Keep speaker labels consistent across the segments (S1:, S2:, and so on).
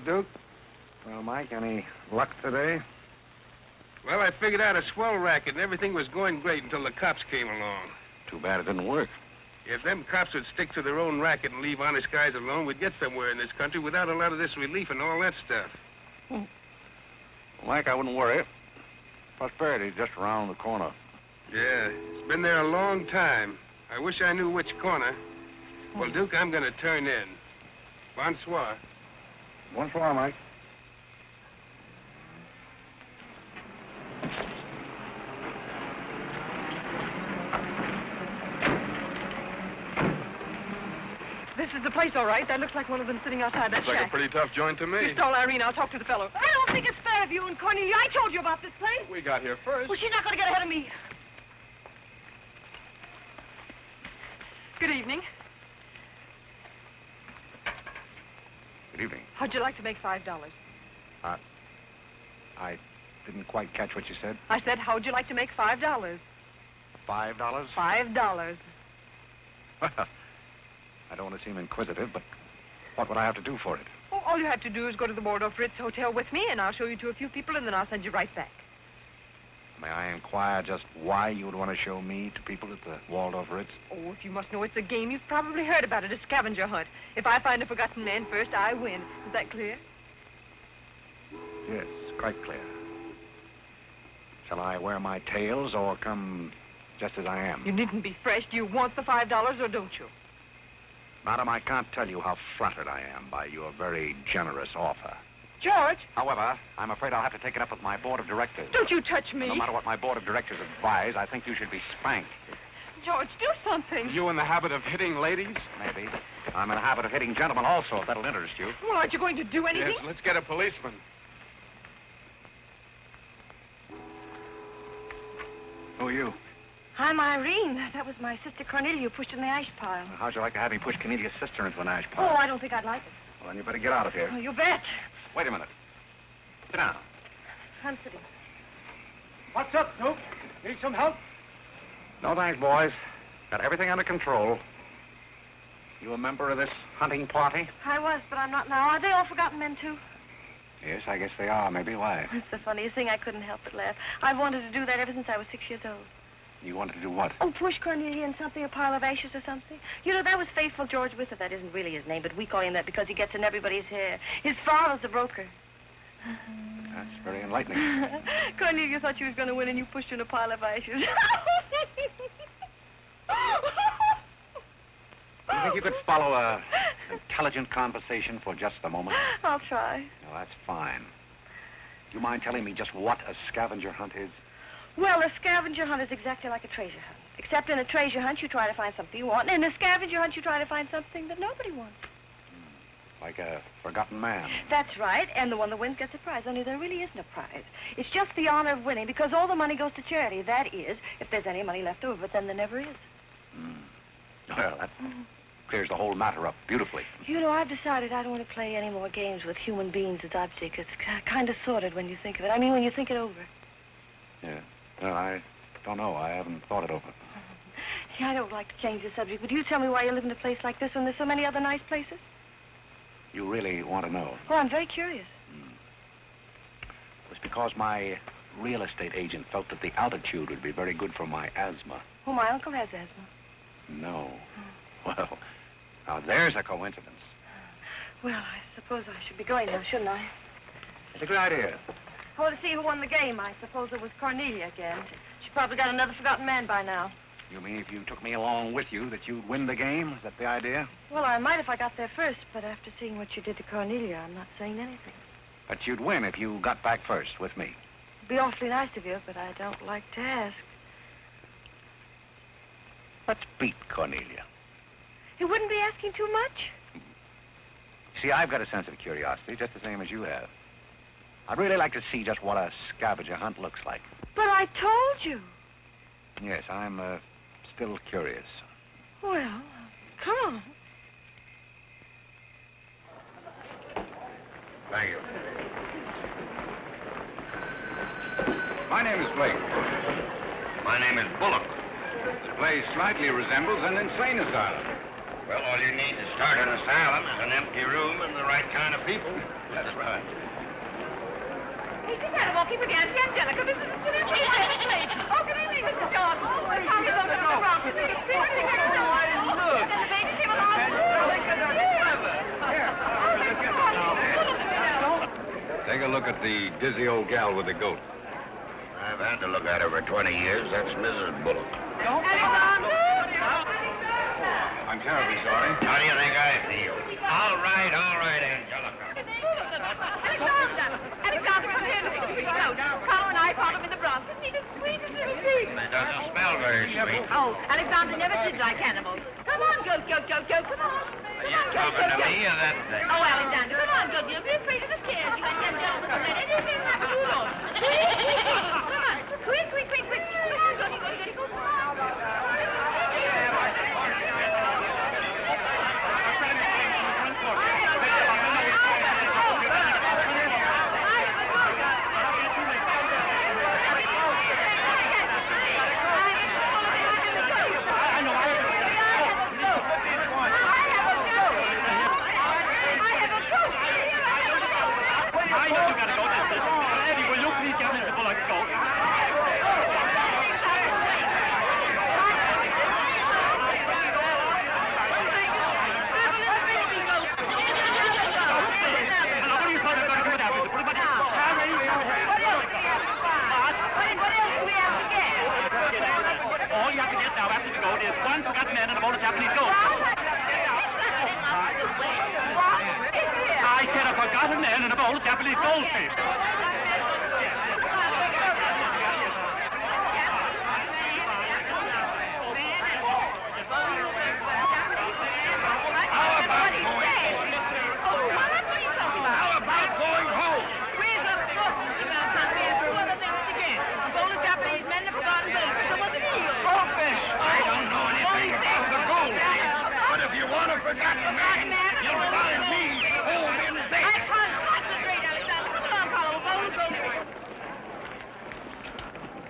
S1: Hello, Duke. Well, Mike, any luck today?
S2: Well, I figured out a swell racket, and everything was going great until the cops came along.
S1: Too bad it didn't work.
S2: If them cops would stick to their own racket and leave honest guys alone, we'd get somewhere in this country without a lot of this relief and all that stuff.
S1: Well, Mike, I wouldn't worry. Prosperity's just around the corner.
S2: Yeah, it's been there a long time. I wish I knew which corner. Well, Duke, I'm going to turn in. Bonsoir.
S1: Bonsoir, Mike.
S3: This is the place, all right. That looks like one of them sitting outside that
S2: Looks like
S3: shack.
S2: a pretty tough joint to me.
S3: You stole Irene. I'll talk to the fellow.
S4: I don't think it's fair of you and Cornelia. I told you about this place.
S2: We got here first.
S4: Well, she's not going to get ahead of me.
S3: Good evening.
S1: Good evening.
S3: How'd you like to make $5?
S1: I didn't quite catch what you said.
S3: I said, how'd you like to make $5?
S1: $5?
S3: $5.
S1: Well, I don't want to seem inquisitive, but what would I have to do for it?
S3: Oh, all you have to do is go to the Waldorf Ritz Hotel with me, and I'll show you to a few people, and then I'll send you right back.
S1: May I inquire just why you would want to show me to people at the Waldorf Ritz?
S3: Oh, if you must know it's a game, you've probably heard about it, a scavenger hunt. If I find a forgotten man first, I win. Is that clear?
S1: Yes, quite clear. Shall I wear my tails or come just as I am?
S3: You needn't be fresh. Do you want the $5 or don't you?
S1: Madam, I can't tell you how flattered I am by your very generous offer.
S3: George!
S1: However, I'm afraid I'll have to take it up with my board of directors.
S3: Don't you touch me.
S1: No matter what my board of directors advise, I think you should be spanked.
S3: George, do something.
S2: You in the habit of hitting ladies?
S1: Maybe. I'm in the habit of hitting gentlemen also, if that'll interest you.
S3: Well, aren't you going to do anything?
S2: Yes, let's get a policeman.
S1: Who are you?
S4: I'm Irene. That was my sister Cornelia who pushed in the ash pile.
S1: How'd you like to have me push Cornelia's sister into an ash
S4: Oh,
S1: pile?
S4: I don't think I'd like it.
S1: Well, then you better get out of here.
S4: Oh, you bet.
S1: Wait a minute. Sit down.
S4: I'm sitting.
S5: What's up, Duke? Need some help?
S1: No thanks, boys. Got everything under control. You a member of this hunting party?
S4: I was, but I'm not now. Are they all forgotten men, too?
S1: Yes, I guess they are. Maybe. Why?
S4: It's the funniest thing. I couldn't help but laugh. I've wanted to do that ever since I was 6 years old.
S1: You wanted to do what?
S4: Oh, push Cornelia in something, a pile of ashes or something. You know, that was Faithful George Wither. That isn't really his name, but we call him that because he gets in everybody's hair. His father's a broker.
S1: That's very enlightening.
S4: Cornelia thought she was going to win, and you pushed her in a pile of ashes.
S1: Do you think you could follow a intelligent conversation for just a moment?
S4: I'll try.
S1: No, that's fine. Do you mind telling me just what a scavenger hunt is?
S4: Well, a scavenger hunt is exactly like a treasure hunt. Except in a treasure hunt, you try to find something you want, and in a scavenger hunt, you try to find something that nobody wants.
S1: Like a forgotten man.
S4: That's right, and the one that wins gets a prize, only there really isn't a prize. It's just the honor of winning, because all the money goes to charity. That is, if there's any money left over, but then there never is.
S1: Well, that clears the whole matter up beautifully.
S4: You know, I've decided I don't want to play any more games with human beings as objects. It's kind of sordid when you think of it. I mean, when you think it over.
S1: Yeah. Well, I don't know. I haven't thought it over.
S4: Yeah, I don't like to change the subject, but you tell me why you live in a place like this when there's so many other nice places?
S1: You really want to know?
S4: Well, I'm very curious.
S1: It was because my real estate agent felt that the altitude would be very good for my asthma.
S4: Oh, my uncle has asthma.
S1: No. Well, now there's a coincidence.
S4: Well, I suppose I should be going now, shouldn't I?
S1: It's a good idea.
S4: I want to see who won the game. I suppose it was Cornelia again. She probably got another forgotten man by now.
S1: You mean if you took me along with you that you'd win the game? Is that the idea?
S4: Well, I might if I got there first, but after seeing what you did to Cornelia, I'm not saying anything.
S1: But you'd win if you got back first with me.
S4: It'd be awfully nice of you, but I don't like to ask.
S1: Let's beat Cornelia.
S4: You wouldn't be asking too much?
S1: See, I've got a sense of curiosity, just the same as you have. I'd really like to see just what a scavenger hunt looks like.
S4: But I told you.
S1: Yes, I'm still curious.
S4: Well, come on.
S1: Thank you. My name is Blake.
S6: My name is Bullock.
S1: The place slightly resembles an insane asylum.
S6: Well, all you need to start an asylum is an empty room and the right kind of people.
S1: That's right.
S3: Hey, just had a walk. Keep it down. Yes, Angelica. This is the legislation. Oh, good evening, Mrs. Gordon. Oh, how are you looking at the wrong? The baby came along.
S1: Take a look at the dizzy old gal with the goat.
S6: I've had to look at her for 20 years. That's Mrs. Bullock.
S1: I'm terribly sorry.
S6: How do you think I feel? All right, Angelica.
S3: Alexander, come here. Carlo and I found him in the Bronx. Isn't he the sweetest little thing?
S6: It doesn't smell very sweet.
S3: Oh, Alexander never did like animals. Come on, goat. Come on.
S6: Are you talking to me or that thing?
S3: Oh, Alexander, come on, goat. You'll be afraid of the stairs. You and young gentlemen don't let anything happen to you. Come on. Quick. Come on, goaty. Come on.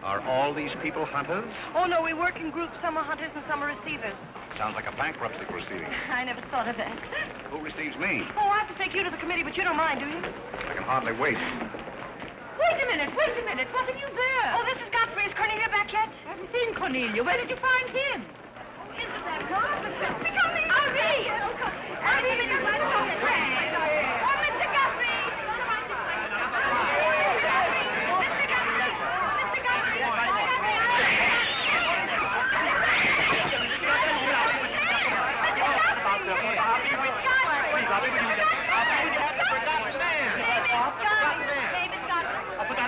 S1: Are all these people hunters?
S4: Oh, no, we work in groups. Some are hunters and some are receivers.
S1: Sounds like a bankruptcy proceeding.
S4: I never thought of that.
S1: Who receives me?
S4: Oh, I have to take you to the committee, but you don't mind, do you?
S1: I can hardly wait.
S3: Wait a minute. What have you there?
S4: Oh, this is Godfrey. Is Cornelia back yet?
S3: I haven't seen Cornelia. Where did you find him?
S4: Isn't that God?
S3: Irene! Irene, you're right about it. Oh, Mr. Guthrie!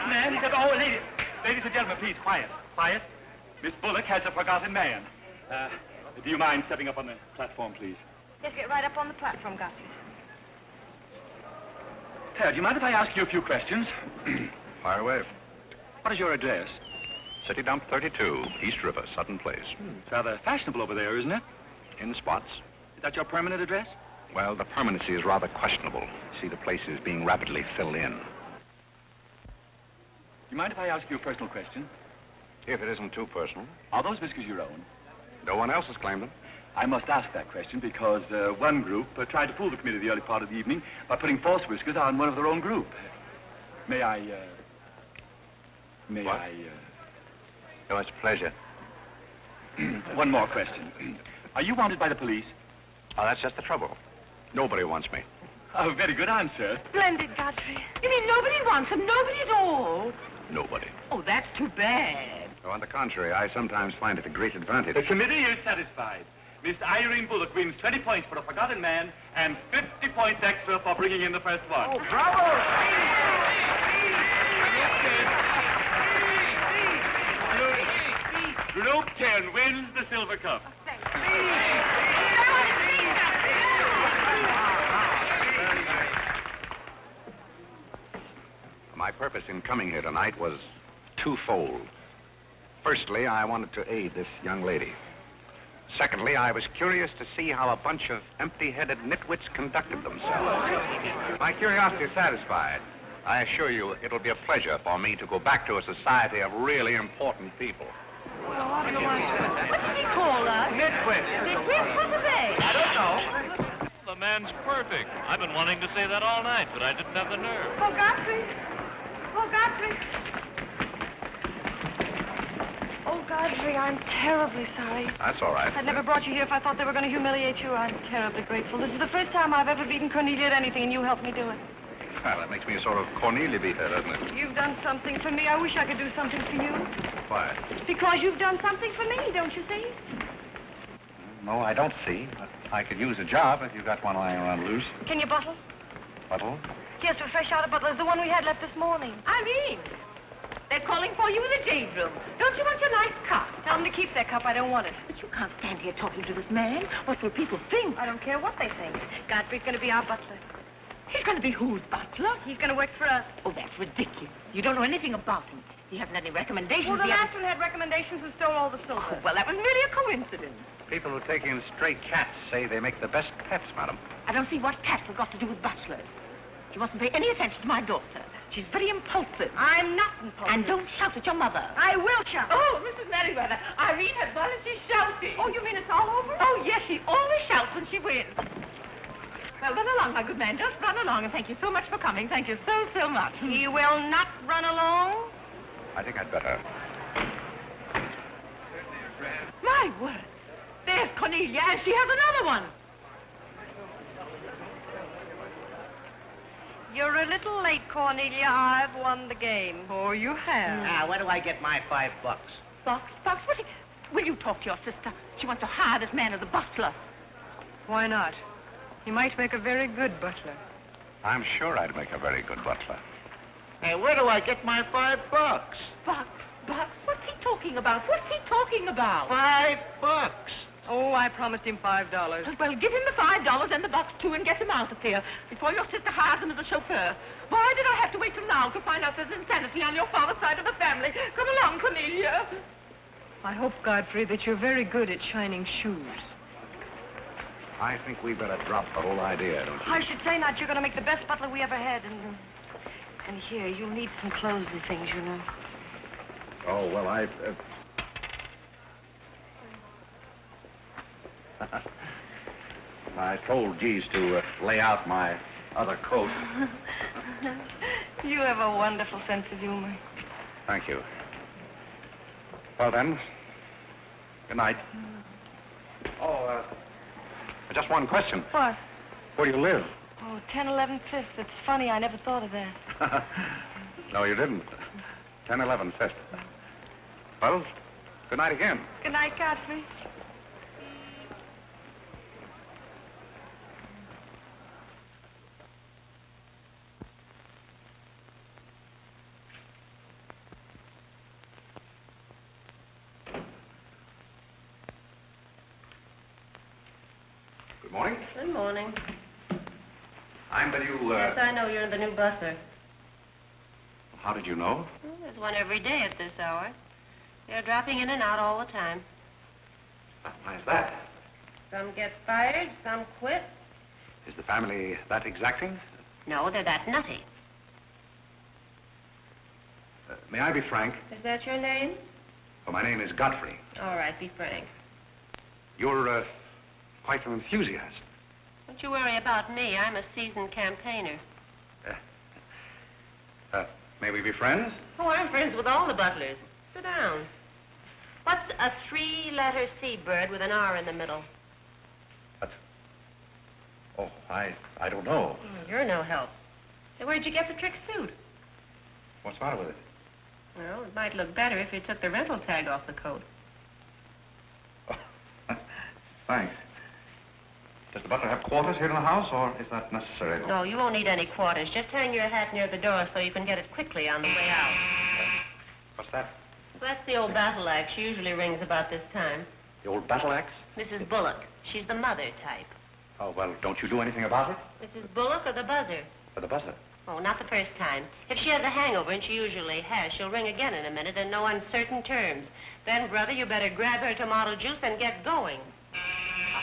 S5: Man, he said, oh, ladies and gentlemen, please, quiet. Miss Bullock has a forgotten man. Do you mind stepping up on the platform, please?
S4: Yes, get right up on the platform, Godfrey.
S5: Do you mind if I ask you a few questions?
S1: Fire away.
S5: What is your address?
S1: City Dump 32, East River, Sutton Place.
S5: It's rather fashionable over there, isn't it?
S1: In spots.
S5: Is that your permanent address?
S1: Well, the permanency is rather questionable. See, the place is being rapidly filled in.
S5: You mind if I ask you a personal question?
S1: If it isn't too personal.
S5: Are those whiskers your own?
S1: No one else has claimed them.
S5: I must ask that question because one group tried to fool the committee the early part of the evening by putting false whiskers on one of their own group. May I...
S1: Oh, it's a pleasure.
S5: One more question. Are you wanted by the police?
S1: Oh, that's just the trouble. Nobody wants me.
S5: Oh, very good answer.
S4: Splendid, Godfrey.
S3: You mean nobody wants him? Nobody at all?
S1: Nobody.
S3: Oh, that's too bad.
S1: Oh, on the contrary, I sometimes find it a great advantage.
S5: The committee is satisfied. Miss Irene Bullock wins 20 points for a forgotten man and 50 points extra for bringing in the first one.
S1: Oh, bravo!
S5: Group 10 wins the silver cup.
S1: My purpose in coming here tonight was twofold. Firstly, I wanted to aid this young lady. Secondly, I was curious to see how a bunch of empty-headed nitwits conducted themselves. My curiosity is satisfied. I assure you it'll be a pleasure for me to go back to a society of really important people.
S4: ought to go on. What did he call us?
S7: Nitwit.
S4: Nitwits? What are they?
S7: I don't know.
S8: The man's perfect. I've been wanting to say that all night, but I didn't have the nerve.
S4: Oh, Godfrey. Oh, Godfrey. Oh, Godfrey, I'm terribly sorry.
S1: That's all right.
S4: I'd never brought you here if I thought they were going to humiliate you. I'm terribly grateful. This is the first time I've ever beaten Cornelia at anything, and you helped me do it.
S1: Well, that makes me a sort of Cornelia beater, doesn't it?
S4: You've done something for me. I wish I could do something for you.
S1: Why?
S4: Because you've done something for me, don't you see?
S1: No, I don't see. But I could use a job if you got one lying around loose.
S4: Can you bottle?
S1: Bottle?
S4: Yes, we're fresh out of Butler's, the one we had left this morning.
S3: Irene, they're calling for you in the jade room. Don't you want your nice cup?
S4: Tell them to keep their cup. I don't want it.
S3: But you can't stand here talking to this man. What will people think?
S4: I don't care what they think. Godfrey's going to be our butler.
S3: He's going to be whose butler?
S4: He's going to work for us.
S3: Oh, that's ridiculous. You don't know anything about him. He hasn't any recommendations.
S4: Well, the
S3: He
S4: last
S3: hasn't-
S4: one had recommendations and stole all the silver.
S3: Oh, well, that was merely a coincidence.
S1: People who take in stray cats say they make the best pets, madam.
S3: I don't see what cats have got to do with butlers. You mustn't pay any attention to my daughter. She's very impulsive.
S4: I'm not impulsive.
S3: And don't shout at your mother.
S4: I will shout.
S3: Oh, Mrs. Merriweather, Irene has won and she's shouting.
S4: Oh, you mean it's all over?
S3: Oh, yes, she always shouts when she wins. Well, run along, my good man. Just run along, and thank you so much for coming. Thank you so, so much.
S4: He will not run along.
S1: I think I'd better.
S3: My word. There's Cornelia, and she has another one.
S4: You're a little late, Cornelia. I've won the game.
S7: Oh, you have?
S9: Now, where do I get my $5?
S3: Fox, what? Will you talk to your sister? She wants to hire this man as a butler.
S7: Why not? He might make a very good butler.
S1: I'm sure I'd make a very good butler.
S9: Hey, where do I get my $5?
S3: Bucks? What's he talking about?
S9: $5.
S7: Oh, I promised him $5.
S3: Well, give him the $5 and the bucks, too, and get him out of here before your sister hires him as a chauffeur. Why did I have to wait till now to find out there's insanity on your father's side of the family? Come along, Cornelia.
S7: I hope, Godfrey, that you're very good at shining shoes.
S1: I think we better drop the whole idea, don't you?
S4: I should say not. You're going to make the best butler we ever had. And here, you'll need some clothes and things, you know.
S1: Oh, well, I told Jeeves to lay out my other coat.
S4: You have a wonderful sense of humor.
S1: Thank you. Well, then, good night. Oh, just one question.
S4: What?
S1: Where do you live?
S4: Oh, 1011 Fifth. It's funny. I never thought of that.
S1: No, you didn't. 1011 Fifth. Well, good night again.
S4: Good night, Godfrey.
S1: Good morning.
S10: Good morning.
S1: I'm the new,
S10: Yes, I know you're the new butler.
S1: How did you know?
S10: Well, there's one every day at this hour. They're dropping in and out all the time.
S1: Why is that?
S10: Some get fired, some quit.
S1: Is the family that exacting?
S10: No, they're that nutty.
S1: May I be frank?
S10: Is that your name?
S1: Well, my name is Godfrey.
S10: All right, be frank.
S1: You're, quite an enthusiast.
S10: Don't you worry about me. I'm a seasoned campaigner.
S1: May we be friends?
S10: Oh, I'm friends with all the butlers. Sit down. What's a three-letter seabird with an R in the middle?
S1: What? Oh, I don't know.
S10: You're no help. Hey, where'd you get the trick suit?
S1: What's the matter with it?
S10: Well, it might look better if you took the rental tag off the coat.
S1: Oh, thanks. Does the butler have quarters here in the house, or is that necessary?
S10: No, you won't need any quarters. Just hang your hat near the door so you can get it quickly on the way out.
S1: What's that?
S10: Well, that's the old battle axe. She usually rings about this time.
S1: The old battle axe?
S10: Mrs. Bullock. She's the mother type.
S1: Oh, well, don't you do anything about it?
S10: Mrs. Bullock or the buzzer?
S1: For the buzzer.
S10: Oh, not the first time. If she has a hangover, and she usually has, she'll ring again in a minute in no uncertain terms. Then, brother, you better grab her tomato juice and get going.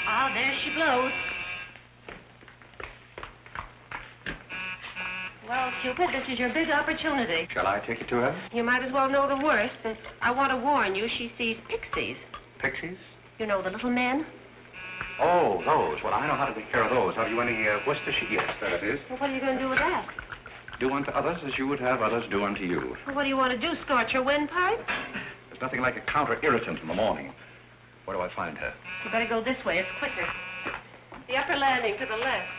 S10: There she blows. Well, Cupid, this is your big opportunity.
S1: Shall I take you to her?
S10: You might as well know the worst, and I want to warn you, she sees pixies.
S1: Pixies?
S10: You know, the little men?
S1: Oh, those. Well, I know how to take care of those. Have you any Worcestershire? Yes, there it is.
S10: Well, what are you going to do with that?
S1: Do unto others as you would have others do unto you.
S10: Well, what do you want to do, scorch your windpipe?
S1: There's nothing like a counter-irritant in the morning. Where do I find her?
S10: You better go this way. It's quicker. The upper landing to the left.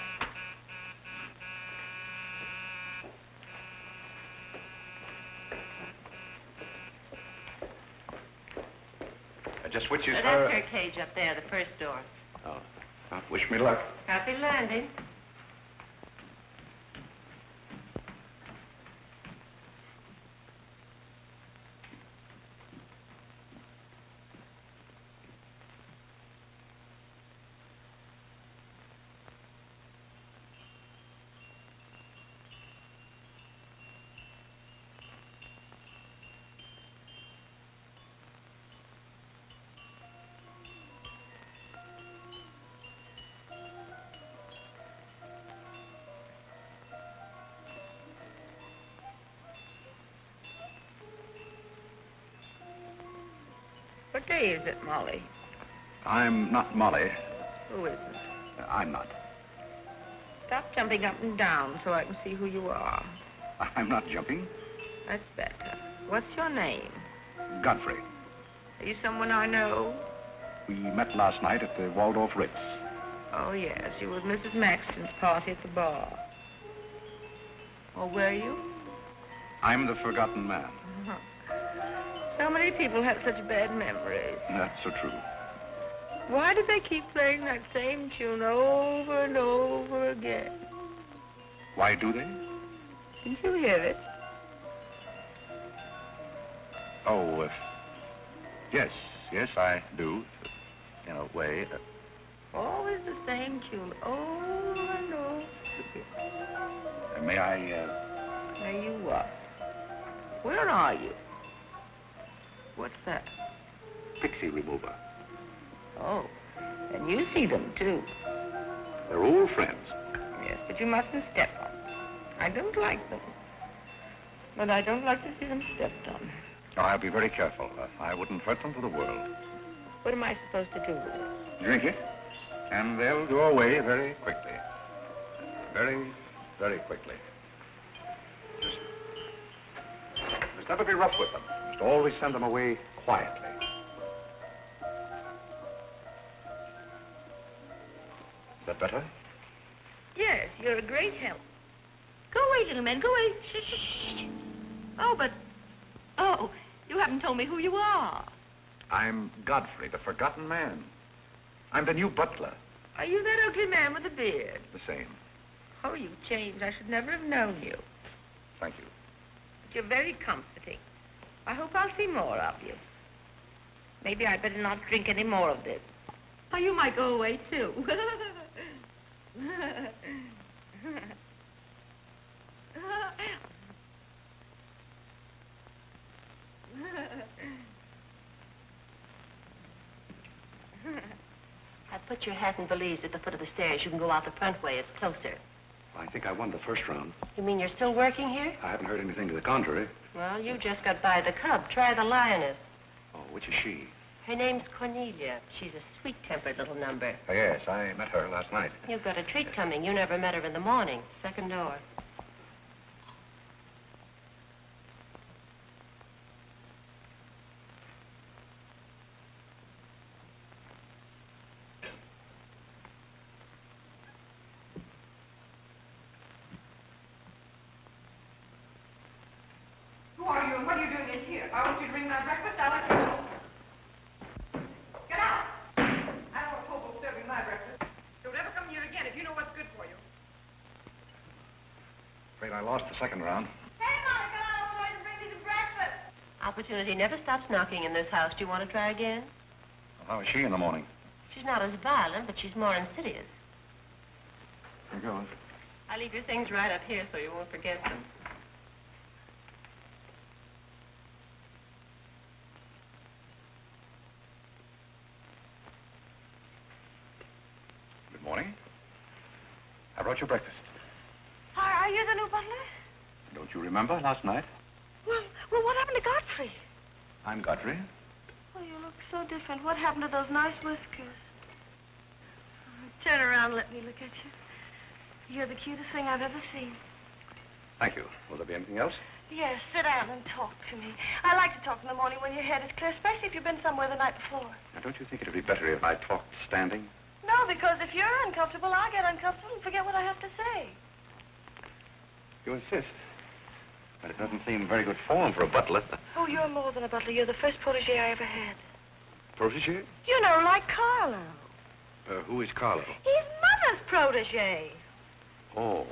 S1: Just which is
S10: That's
S1: her...
S10: her cage up there, the first door.
S1: Oh. Well, wish me luck.
S10: Happy landing.
S3: What day is it, Molly?
S1: I'm not Molly.
S3: Who isn't?
S1: I'm not.
S3: Stop jumping up and down so I can see who you are.
S1: I'm not jumping.
S3: That's better. What's your name?
S1: Godfrey.
S3: Are you someone I know?
S1: We met last night at the Waldorf Ritz.
S3: Oh, yes. You were at Mrs. Maxton's party at the bar. Or were you?
S1: I'm the forgotten man.
S3: So many people have such bad memories.
S1: That's so true.
S3: Why do they keep playing that same tune over and over again?
S1: Why do they?
S3: Didn't you hear it?
S1: Oh, yes, I do. In a way.
S3: Always the same tune, over and over again.
S1: May I,
S3: May you what? Where are you? What's that?
S1: Pixie remover.
S3: Oh, and you see them, too.
S1: They're old friends.
S3: Yes, but you mustn't step on. I don't like them. But I don't like to see them stepped on.
S1: Oh, I'll be very careful. I wouldn't hurt them for the world.
S3: What am I supposed to do with it?
S1: Drink it, and they'll go away very quickly. Very, very quickly. Just never be rough with them. Just always send them away quietly. Is that better?
S3: Yes, you're a great help. Go away, little man, go away. Shh, shh, shh. Oh, but... Oh, you haven't told me who you are.
S1: I'm Godfrey, the forgotten man. I'm the new butler.
S3: Are you that ugly man with the beard?
S1: The same.
S3: Oh, you've changed. I should never have known you.
S1: Thank you.
S3: But you're very comforting. I hope I'll see more of you. Maybe I'd better not drink any more of this. Oh, you might go away, too.
S10: I put your hat and valise at the foot of the stairs. You can go out the front way. It's closer.
S1: I think I won the first round.
S10: You mean you're still working here?
S1: I haven't heard anything to the contrary.
S10: Well, you just got by the cub. Try the lioness.
S1: Oh, which is she?
S10: Her name's Cornelia. She's a sweet-tempered little number.
S1: Oh, yes, I met her last night.
S10: You've got a treat coming. You never met her in the morning. Second door.
S3: Who are you and what are you doing in here? I want you to bring my breakfast. I'll let you know. Get out! I don't want hobo serving my breakfast. Don't ever come here again if you know what's good for you.
S1: Afraid I lost the second round.
S3: Hey, Molly, come on over and bring me some breakfast.
S10: Opportunity never stops knocking in this house. Do you want to try again?
S1: Well, how is she in the morning?
S10: She's not as violent, but she's more insidious.
S1: Here goes.
S10: I leave your things right up here so you won't forget them.
S1: Good morning. I brought you breakfast.
S4: Are you the new butler?
S1: Don't you remember last night?
S4: Well, what happened to Godfrey?
S1: I'm Godfrey.
S4: Oh, you look so different. What happened to those nice whiskers? Turn around and let me look at you. You're the cutest thing I've ever seen.
S1: Thank you. Will there be anything else?
S4: Yes, sit down and talk to me. I like to talk in the morning when your head is clear, especially if you've been somewhere the night before.
S1: Now, don't you think it would be better if I talked standing?
S4: No, because if you're uncomfortable, I'll get uncomfortable and forget what I have to say.
S1: You insist. But it doesn't seem very good form for a butler.
S4: Oh, you're more than a butler. You're the first protege I ever had.
S1: Protege?
S4: You know, like Carlo.
S1: Who is Carlo?
S4: He's Mother's protege.
S1: Oh.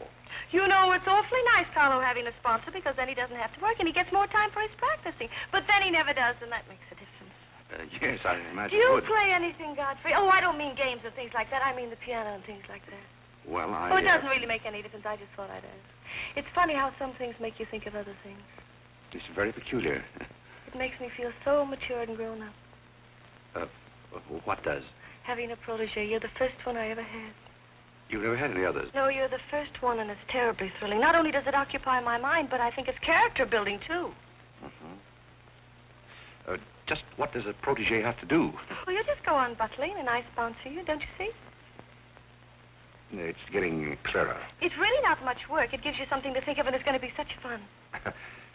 S4: You know, it's awfully nice, Carlo, having a sponsor, because then he doesn't have to work and he gets more time for his practicing. But then he never does, and that makes a difference.
S1: Yes, I imagine
S4: Do you
S1: it would.
S4: play anything, Godfrey? Oh, I don't mean games and things like that. I mean the piano and things like that.
S1: Well,
S4: Oh, it doesn't really make any difference. I just thought I'd ask. It's funny how some things make you think of other things.
S1: It's very peculiar.
S4: It makes me feel so matured and grown up.
S1: What does?
S4: Having a protege. You're the first one I ever had.
S1: You've never had any others?
S4: No, you're the first one, and it's terribly thrilling. Not only does it occupy my mind, but I think it's character building, too.
S1: Just what does a protege have to do?
S4: Well, you just go on butling, and I sponsor you, don't you see?
S1: It's getting clearer.
S4: It's really not much work. It gives you something to think of, and it's going to be such fun.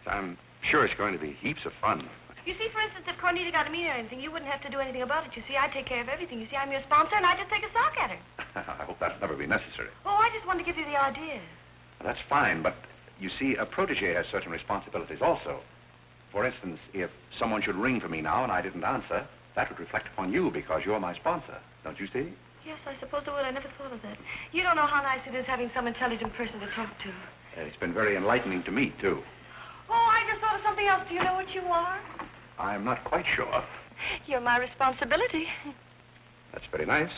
S1: I'm sure it's going to be heaps of fun.
S4: You see, for instance, if Cornelia got a meet or anything, you wouldn't have to do anything about it. You see, I take care of everything. You see, I'm your sponsor, and I just take a sock at her.
S1: I hope that'll never be necessary.
S4: Oh, I just wanted to give you the idea.
S1: That's fine, but you see, a protege has certain responsibilities also. For instance, if someone should ring for me now and I didn't answer, that would reflect upon you because you're my sponsor. Don't you see?
S4: Yes, I suppose it would. I never thought of that. You don't know how nice it is having some intelligent person to talk to.
S1: It's been very enlightening to me, too.
S4: Oh, I just thought of something else. Do you know what you are?
S1: I'm not quite sure.
S4: You're my responsibility.
S1: That's very nice.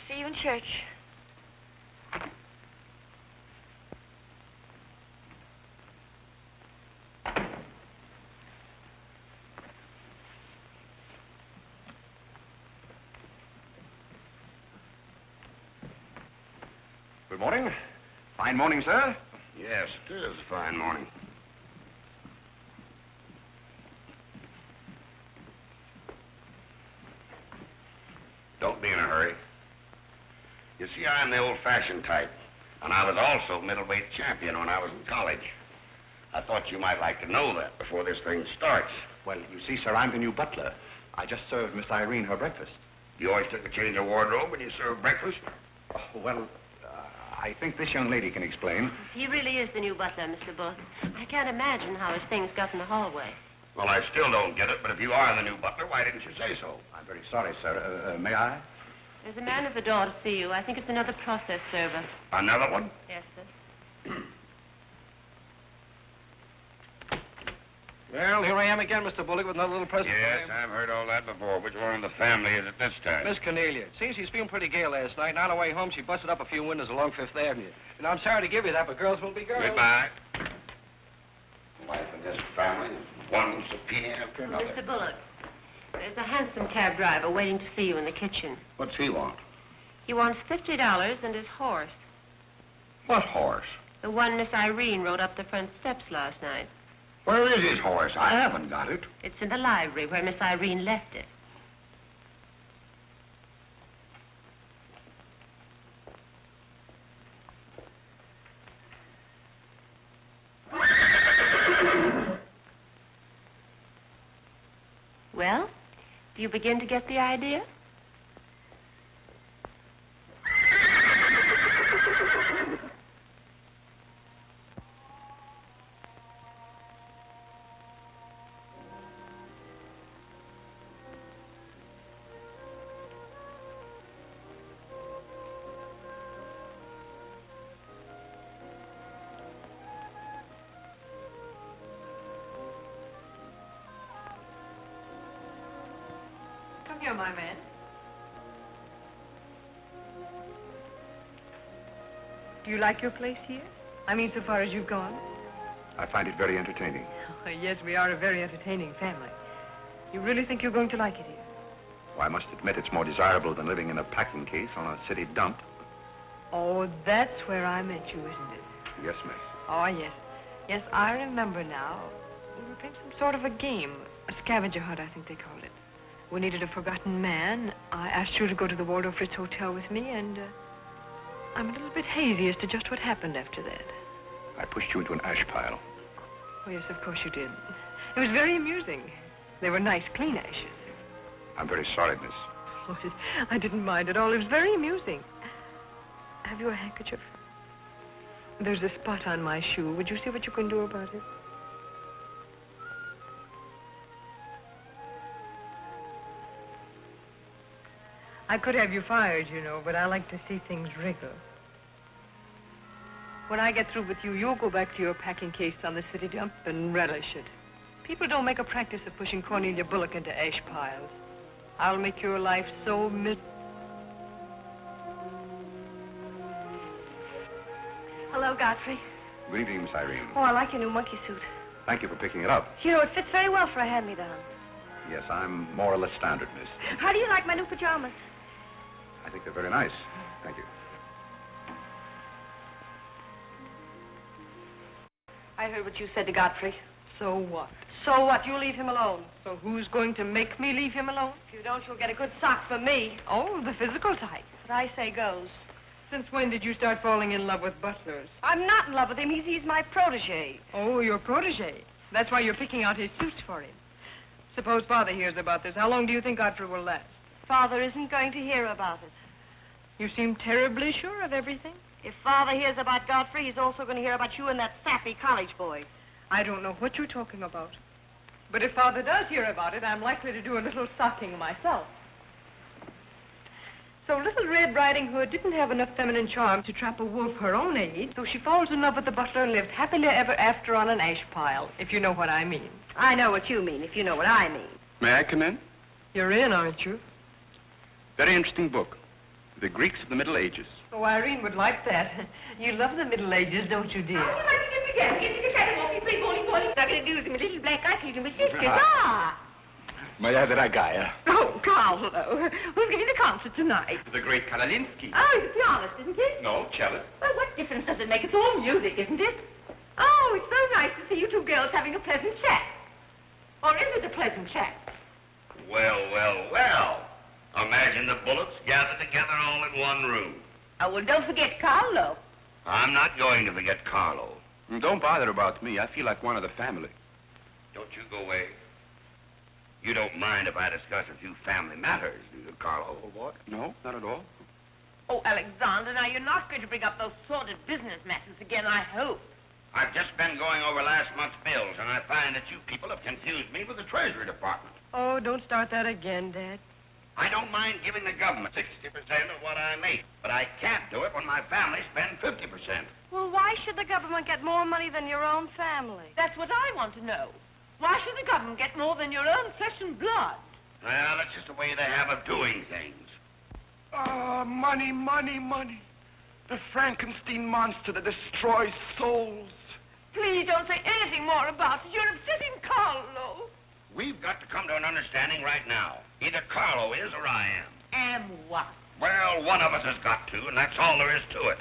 S4: See you in church.
S1: Good morning. Fine morning, sir.
S6: Yes, it is a fine morning. Don't be in a hurry. You see, I'm the old-fashioned type, and I was also middleweight champion when I was in college. I thought you might like to know that before this thing starts.
S1: Well, you see, sir, I'm the new butler. I just served Miss Irene her breakfast.
S6: You always took a change of wardrobe when you served breakfast?
S1: Oh, well, I think this young lady can explain.
S10: He really is the new butler, Mr. Booth. I can't imagine how his things got in the hallway.
S6: Well, I still don't get it, but if you are the new butler, why didn't you say so?
S1: I'm very sorry, sir. May I?
S10: There's a man at the door to see you. I think it's another process server.
S6: Another one?
S10: Yes, sir.
S9: Well, here I am again, Mr. Bullock, with another little present.
S6: Yes, I've heard all that before. Which one in the family is it this time?
S9: Miss Cornelia. It seems she's feeling pretty gay last night, and on her way home, she busted up a few windows along Fifth Avenue. And I'm sorry to give you that, but girls will be girls.
S6: Goodbye. Life in this family is one subpoena after another.
S10: Mr. Bullock, there's a hansom cab driver waiting to see you in the kitchen.
S6: What's he want?
S10: He wants $50 and his horse.
S6: What horse?
S10: The one Miss Irene rode up the front steps last night.
S6: Where is his horse? I haven't got it.
S10: It's in the library where Miss Irene left it. Well, do you begin to get the idea?
S7: Come here, my man. Do you like your place here? I mean, so far as you've gone?
S1: I find it very entertaining.
S7: Oh, yes, we are a very entertaining family. You really think you're going to like it here?
S1: Well, I must admit it's more desirable than living in a packing case on a city dump.
S7: Oh, that's where I met you, isn't it?
S1: Yes, miss.
S7: Oh, yes. Yes, I remember now. We were playing some sort of a game. A scavenger hunt, I think they called it. We needed a forgotten man. I asked you to go to the Waldorf Ritz Hotel with me, and I'm a little bit hazy as to just what happened after that.
S1: I pushed you into an ash pile.
S7: Oh, yes, of course you did. It was very amusing. They were nice, clean ashes.
S1: I'm very sorry, miss.
S7: Oh, I didn't mind at all. It was very amusing. Have you a handkerchief? There's a spot on my shoe. Would you see what you can do about it? I could have you fired, you know, but I like to see things wriggle. When I get through with you, you'll go back to your packing case on the city dump and relish it. People don't make a practice of pushing Cornelia Bullock into ash piles. I'll make your life so
S4: Hello, Godfrey.
S1: Good evening, Miss Irene.
S4: Oh, I like your new monkey suit.
S1: Thank you for picking it up.
S4: You know, it fits very well for a hand-me-down.
S1: Yes, I'm more or less standard, miss.
S4: How do you like my new pajamas?
S1: I think they're very nice. Thank you.
S4: I heard what you said to Godfrey.
S7: So what?
S4: So what? You leave him alone.
S7: So who's going to make me leave him alone?
S4: If you don't, you'll get a good sock from me.
S7: Oh, the physical type.
S4: What I say goes.
S7: Since when did you start falling in love with butlers?
S4: I'm not in love with him. He's my protege.
S7: Oh, your protege. That's why you're picking out his suits for him. Suppose Father hears about this. How long do you think Godfrey will last?
S4: Father isn't going to hear about it.
S7: You seem terribly sure of everything.
S4: If Father hears about Godfrey, he's also going to hear about you and that sappy college boy.
S7: I don't know what you're talking about. But if Father does hear about it, I'm likely to do a little socking myself. So Little Red Riding Hood didn't have enough feminine charm to trap a wolf her own age, so she falls in love with the butler and lived happily ever after on an ash pile, if you know what I mean.
S4: I know what you mean, if you know what I mean.
S11: May I come in?
S7: You're in, aren't you?
S11: Very interesting book. The Greeks of the Middle Ages.
S7: Oh, Irene would like that. You love the Middle Ages, don't you, dear?
S3: Oh, like to get me not going to do with my little black eyes and my sisters. Ah!
S5: Моя дорогая.
S3: Oh, Carlo. Who's giving the concert tonight?
S11: The great Karolinsky.
S3: Oh, it's pianist, isn't it?
S11: No, cellist.
S3: Well, what difference does it make? It's all music, isn't it? Oh, it's so nice to see you two girls having a pleasant chat. Or is it a pleasant chat?
S6: Well, well, well. Imagine the Bullocks gathered together all in one room.
S3: Oh, well, don't forget Carlo.
S6: I'm not going to forget Carlo.
S11: Don't bother about me. I feel like one of the family.
S6: Don't you go away. You don't mind if I discuss a few family matters, do you, Carlo?
S11: What? No, not at all.
S3: Oh, Alexander, now you're not going to bring up those sordid business matters again, I hope.
S6: I've just been going over last month's bills, and I find that you people have confused me with the Treasury Department.
S7: Oh, don't start that again, Dad.
S6: I don't mind giving the government 60% of what I make, but I can't do it when my family spends 50%.
S4: Well, why should the government get more money than your own family?
S3: That's what I want to know. Why should the government get more than your own flesh and blood?
S6: Well, that's just the way they have of doing things.
S12: Ah, money, money, money. The Frankenstein monster that destroys souls.
S3: Please don't say anything more about it. You're upsetting Carlo.
S6: We've got to come to an understanding right now. Either Carlo is or I am.
S3: And what?
S6: Well, one of us has got to, and that's all there is to it.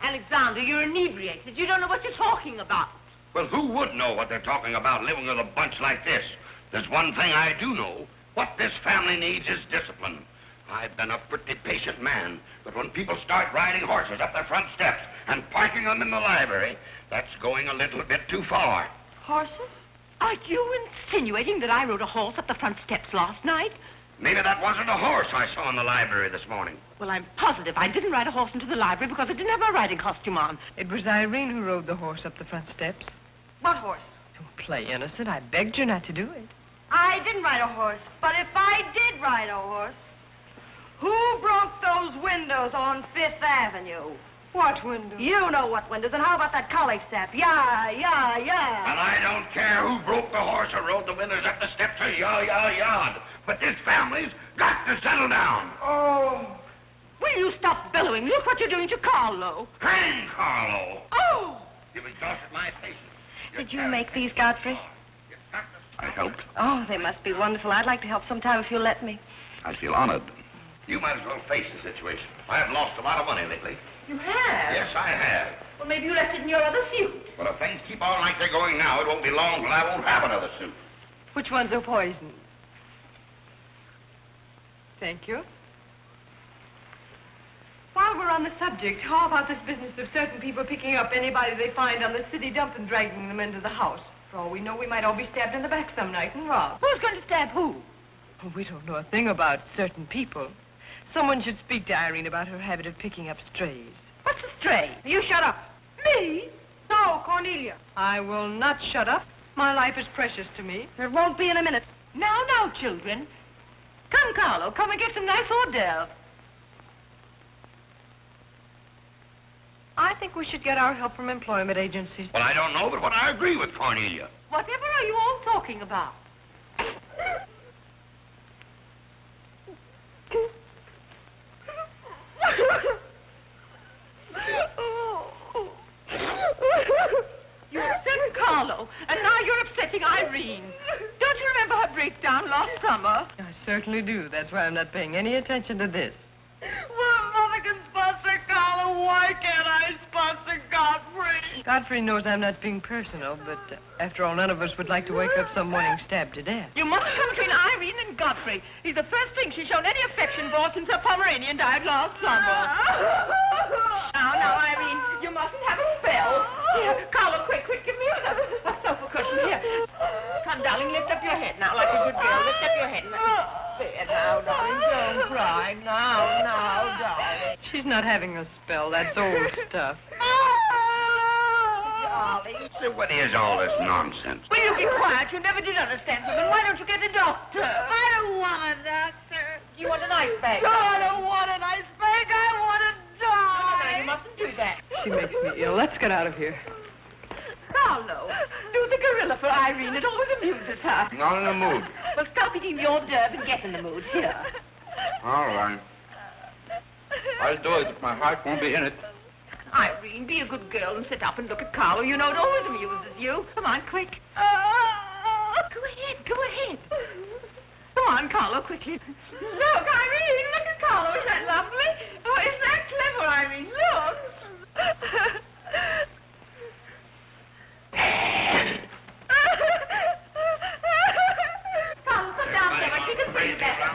S3: Alexander, you're inebriated. You don't know what you're talking about.
S6: Well, who would know what they're talking about living with a bunch like this? There's one thing I do know. What this family needs is discipline. I've been a pretty patient man, but when people start riding horses up their front steps and parking them in the library, that's going a little bit too far.
S3: Horses? Are you insinuating that I rode a horse up the front steps last night?
S6: Maybe that wasn't a horse I saw in the library this morning.
S3: Well, I'm positive I didn't ride a horse into the library because I didn't have my riding costume on.
S7: It was Irene who rode the horse up the front steps.
S4: What horse?
S7: Don't play innocent. I begged you not to do it.
S4: I didn't ride a horse, but if I did ride a horse, who broke those windows on Fifth Avenue?
S7: What windows?
S4: You know what windows, and how about that college sap? Yeah.
S6: And I don't care who broke the horse or rode the windows up the steps or yard. But this family's got to settle down.
S12: Oh.
S3: Will you stop bellowing? Look what you're doing to Carlo.
S6: Hang Carlo.
S3: Oh!
S6: You've exhausted my patience.
S4: Did you make these, Godfrey?
S1: I helped.
S4: Oh, they must be wonderful. I'd like to help sometime if you'll let me.
S1: I feel honored.
S6: You might as well face the situation. I've lost a lot of money lately.
S3: You have?
S6: Yes, I have.
S3: Well, maybe you left it in your other suit.
S6: Well, if things keep on like they're going now, it won't be long till I won't have another suit.
S7: Which ones are poisoned? Thank you. While we're on the subject, how about this business of certain people picking up anybody they find on the city dump and dragging them into the house? For all we know, we might all be stabbed in the back some night and robbed.
S3: Who's going to stab who?
S7: Oh, we don't know a thing about certain people. Someone should speak to Irene about her habit of picking up strays.
S3: What's a stray?
S7: You shut up.
S3: Me?
S7: No, Cornelia. I will not shut up. My life is precious to me.
S4: It won't be in a minute.
S3: Now, children. Come, Carlo, come and get some nice hors d'oeuvres.
S7: I think we should get our help from employment agencies.
S6: Well, I don't know, but what I agree with Cornelia.
S3: Whatever are you all talking about? You upset Carlo, and now you're upsetting Irene. Don't you remember her breakdown last summer?
S7: I certainly do. That's why I'm not paying any attention to this.
S3: Well, Mother can sponsor Carlo. Why can't I sponsor Godfrey?
S7: Godfrey knows I'm not being personal, but after all, none of us would like to wake up some morning stabbed to death.
S3: You mustn't come between Irene and Godfrey. He's the first thing she's shown any affection for since her Pomeranian died last summer. Now, Irene, you mustn't have a spell. Here, Carlo, quick, give me a sofa cushion. Here. Come, darling, lift up your head now, like a good girl. Lift up your head. There, now, darling, don't cry. Now, darling.
S7: She's not having a spell. That's old stuff.
S3: Darling.
S6: So what is all this nonsense?
S3: Will you be quiet? You never did understand women. Why don't you get a doctor? I don't want a doctor. Do you want an ice bag? No, I don't want an ice bag. I want to die. No, you mustn't do that.
S7: She makes me ill. Let's get out of here.
S3: Carlo, do the gorilla for Irene. It always amuses her.
S11: Not in the mood.
S3: Well, stop eating the hors d'oeuvre and get in the mood. Here.
S11: All right. I'll do it if my heart won't be in it.
S3: Irene, be a good girl and sit up and look at Carlo. You know it always amuses you. Come on, quick. Go ahead. Come on, Carlo, quickly. Look, Irene, look at Carlo. Isn't that lovely? Oh, isn't that clever, Irene? Look. Come, sit down there. She can see you better.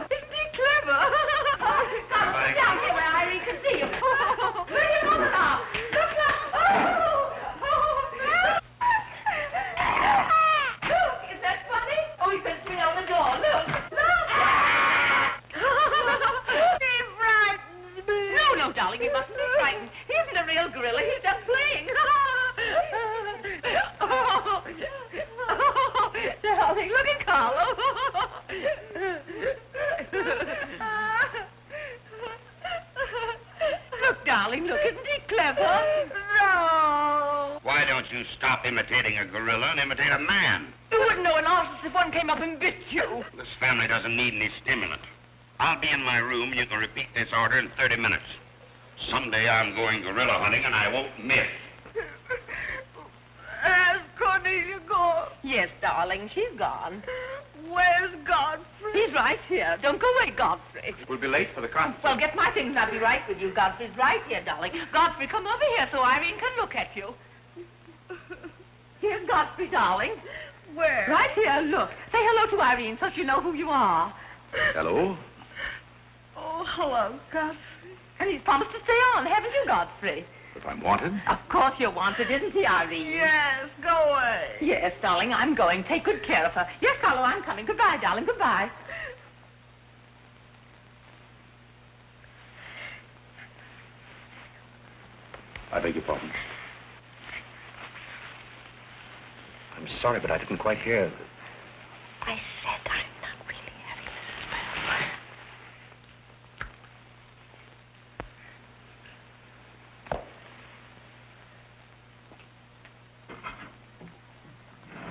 S3: Isn't he clever? Come, sit down here where Irene can see you. Where you going now? Look now. Look, is that funny? Oh, he can swing on the door. Look. He frightens me. No, darling, you mustn't be frightened. He isn't a real gorilla. He's just playing. Darling, look at Carlo. Look, darling, look. Isn't he clever? No.
S6: Why don't you stop imitating a gorilla and imitate a man?
S3: You wouldn't know an artist if one came up and bit you.
S6: This family doesn't need any stimulant. I'll be in my room. You can repeat this order in 30 minutes. Someday I'm going gorilla hunting, and I won't miss.
S3: Has Cornelia gone? Yes, darling, she's gone. Where's Godfrey? He's right here. Don't go away, Godfrey.
S11: We'll be late for the concert.
S3: Well, get my things. I'll be right with you. Godfrey's right here, darling. Godfrey, come over here so Irene can look at you. Here's Godfrey, darling. Where? Right here, look. Say hello to Irene so she'll know who you are.
S11: Hello?
S3: Oh, hello, Godfrey. And he's promised to stay on, haven't you, Godfrey?
S11: If I'm wanted?
S3: Of course you're wanted, isn't he, Irene? Yes, go away. Yes, darling, I'm going. Take good care of her. Yes, Carlo, I'm coming. Goodbye, darling, goodbye.
S1: I beg your pardon. I'm sorry, but I didn't quite hear.
S4: I said I'm not really having a spell.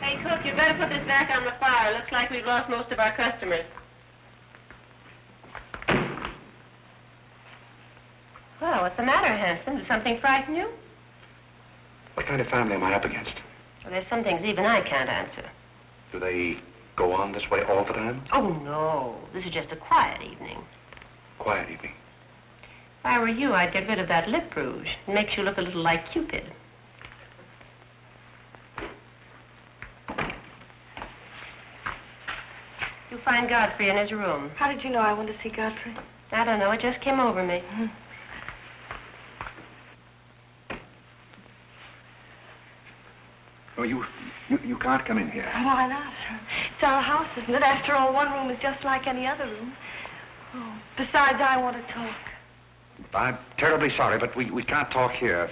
S10: Hey, cook, you better put this back on the fire. Looks like we've lost most of our customers. Well, what's the matter, Hanson? Did something frighten you?
S1: What kind of family am I up against?
S10: Well, there's some things even I can't answer.
S1: Do they go on this way all the time?
S10: Oh, no. This is just a quiet evening.
S1: Quiet evening.
S10: I were you, I'd get rid of that lip rouge. It makes you look a little like Cupid. You find Godfrey in his room.
S4: How did you know I wanted to see Godfrey?
S10: I don't know. It just came over me.
S1: Oh, you can't come in here.
S4: Why not? It's our house, isn't it? After all, one room is just like any other room. Oh, besides, I want to talk.
S1: I'm terribly sorry, but we can't talk here.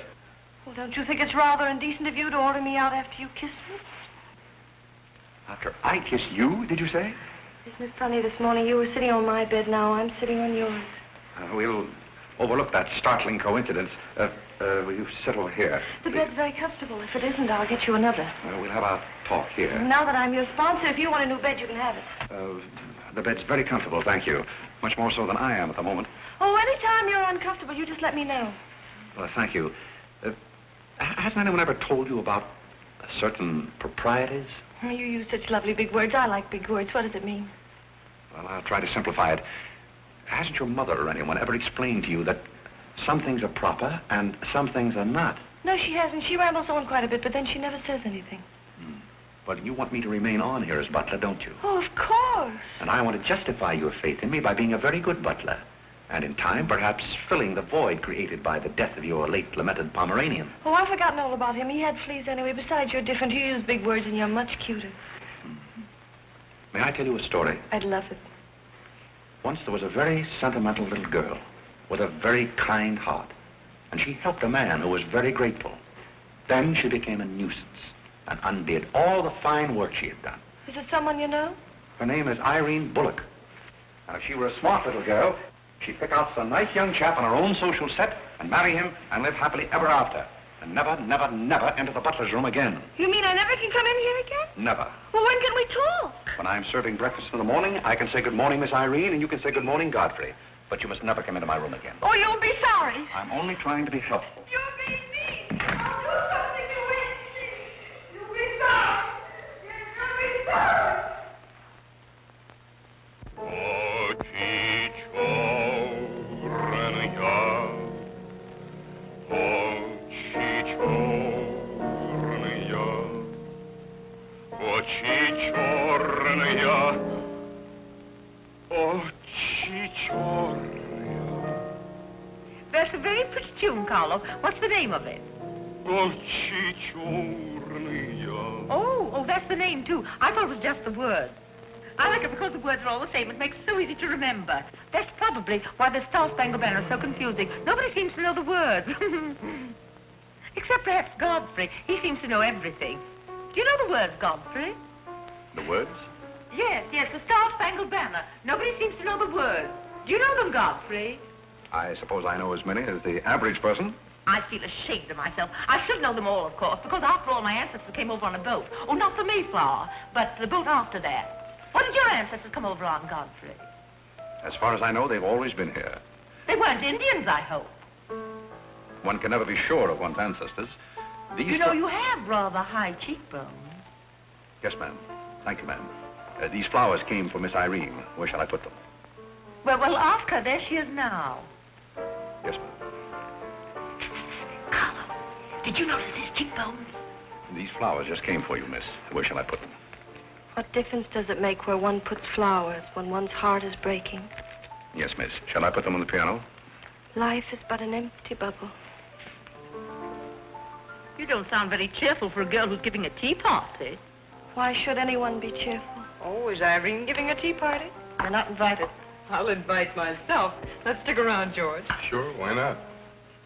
S4: Well, don't you think it's rather indecent of you to order me out after you kissed me?
S1: After I kissed you, did you say?
S4: Isn't it funny, this morning you were sitting on my bed, now I'm sitting on yours.
S1: We'll overlook that startling coincidence. Will you sit over here?
S4: The bed's very comfortable. If it isn't, I'll get you another.
S1: We'll have our talk here.
S4: Now that I'm your sponsor, if you want a new bed, you can have it.
S1: The bed's very comfortable, thank you. Much more so than I am at the moment.
S4: Oh, anytime you're uncomfortable, you just let me know.
S1: Well, thank you. Hasn't anyone ever told you about certain proprieties?
S4: Oh, you use such lovely big words. I like big words. What does it mean?
S1: Well, I'll try to simplify it. Hasn't your mother or anyone ever explained to you that some things are proper and some things are not?
S4: No, she hasn't. She rambles on quite a bit, but then she never says anything.
S1: But you want me to remain on here as butler, don't you?
S4: Oh, of course.
S1: And I want to justify your faith in me by being a very good butler. And in time, perhaps filling the void created by the death of your late lamented Pomeranian.
S4: Oh, I've forgotten all about him. He had fleas anyway. Besides, you're different. You use big words and you're much cuter.
S1: May I tell you a story?
S4: I'd love it.
S1: Once there was a very sentimental little girl with a very kind heart. And she helped a man who was very grateful. Then she became a nuisance and undid all the fine work she had done.
S4: Is it someone you know?
S1: Her name is Irene Bullock. Now, if she were a smart little girl, she'd pick out some nice young chap on her own social set and marry him and live happily ever after. And never, never, never enter the butler's room again.
S4: You mean I never can come in here again?
S1: Never.
S4: Well, when can we talk?
S1: When I'm serving breakfast in the morning, I can say good morning, Miss Irene, and you can say good morning, Godfrey. But you must never come into my room again.
S4: Oh, you'll be sorry.
S1: I'm only trying to be helpful.
S4: You'll be mean. I'll do something to win. You'll be sorry. You'll be sorry.
S3: That's a very pretty tune, Carlo. What's the name of it? Oh, that's the name, too. I thought it was just the words. I like it because the words are all the same. It makes it so easy to remember. That's probably why the Star Spangled Banner is so confusing. Nobody seems to know the words. Except perhaps Godfrey. He seems to know everything. Do you know the words, Godfrey?
S1: The words?
S3: Yes, the Star Spangled Banner. Nobody seems to know the words. Do you know them, Godfrey?
S1: I suppose I know as many as the average person.
S3: I feel ashamed of myself. I should know them all, of course, because after all, my ancestors came over on a boat. Oh, not the Mayflower, but the boat after that. What did your ancestors come over on, Godfrey?
S1: As far as I know, they've always been here.
S3: They weren't Indians, I hope.
S1: One can never be sure of one's ancestors. These
S3: You know, you have rather high cheekbones.
S1: Yes, ma'am. Thank you, ma'am. These flowers came for Miss Irene. Where shall I put them?
S3: Well, ask her. There she is now.
S1: Yes, ma'am.
S3: Carlo, did you notice his cheekbones?
S1: These flowers just came for you, miss. Where shall I put them?
S4: What difference does it make where one puts flowers when one's heart is breaking?
S1: Yes, miss. Shall I put them on the piano?
S4: Life is but an empty bubble.
S3: You don't sound very cheerful for a girl who's giving a tea party.
S4: Why should anyone be cheerful?
S7: Oh, is Irene giving a tea party?
S4: You're not invited.
S7: I'll invite myself. Let's stick around, George.
S2: Sure, why not?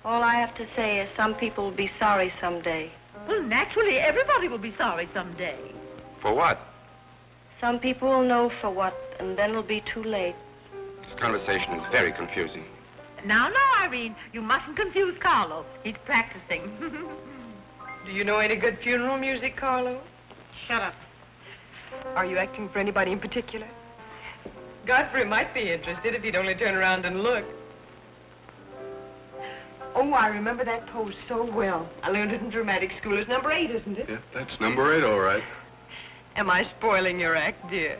S4: All I have to say is some people will be sorry someday.
S3: Well, naturally, everybody will be sorry someday.
S2: For what?
S4: Some people will know for what, and then it'll be too late.
S2: This conversation is very confusing.
S3: Now, Irene, you mustn't confuse Carlo. He's practicing.
S7: Do you know any good funeral music, Carlo?
S3: Shut up.
S7: Are you acting for anybody in particular? Godfrey might be interested if he'd only turn around and look. Oh, I remember that pose so well. I learned it in dramatic school. It's number 8, isn't it?
S2: Yeah, that's number 8, all right.
S7: Am I spoiling your act, dear?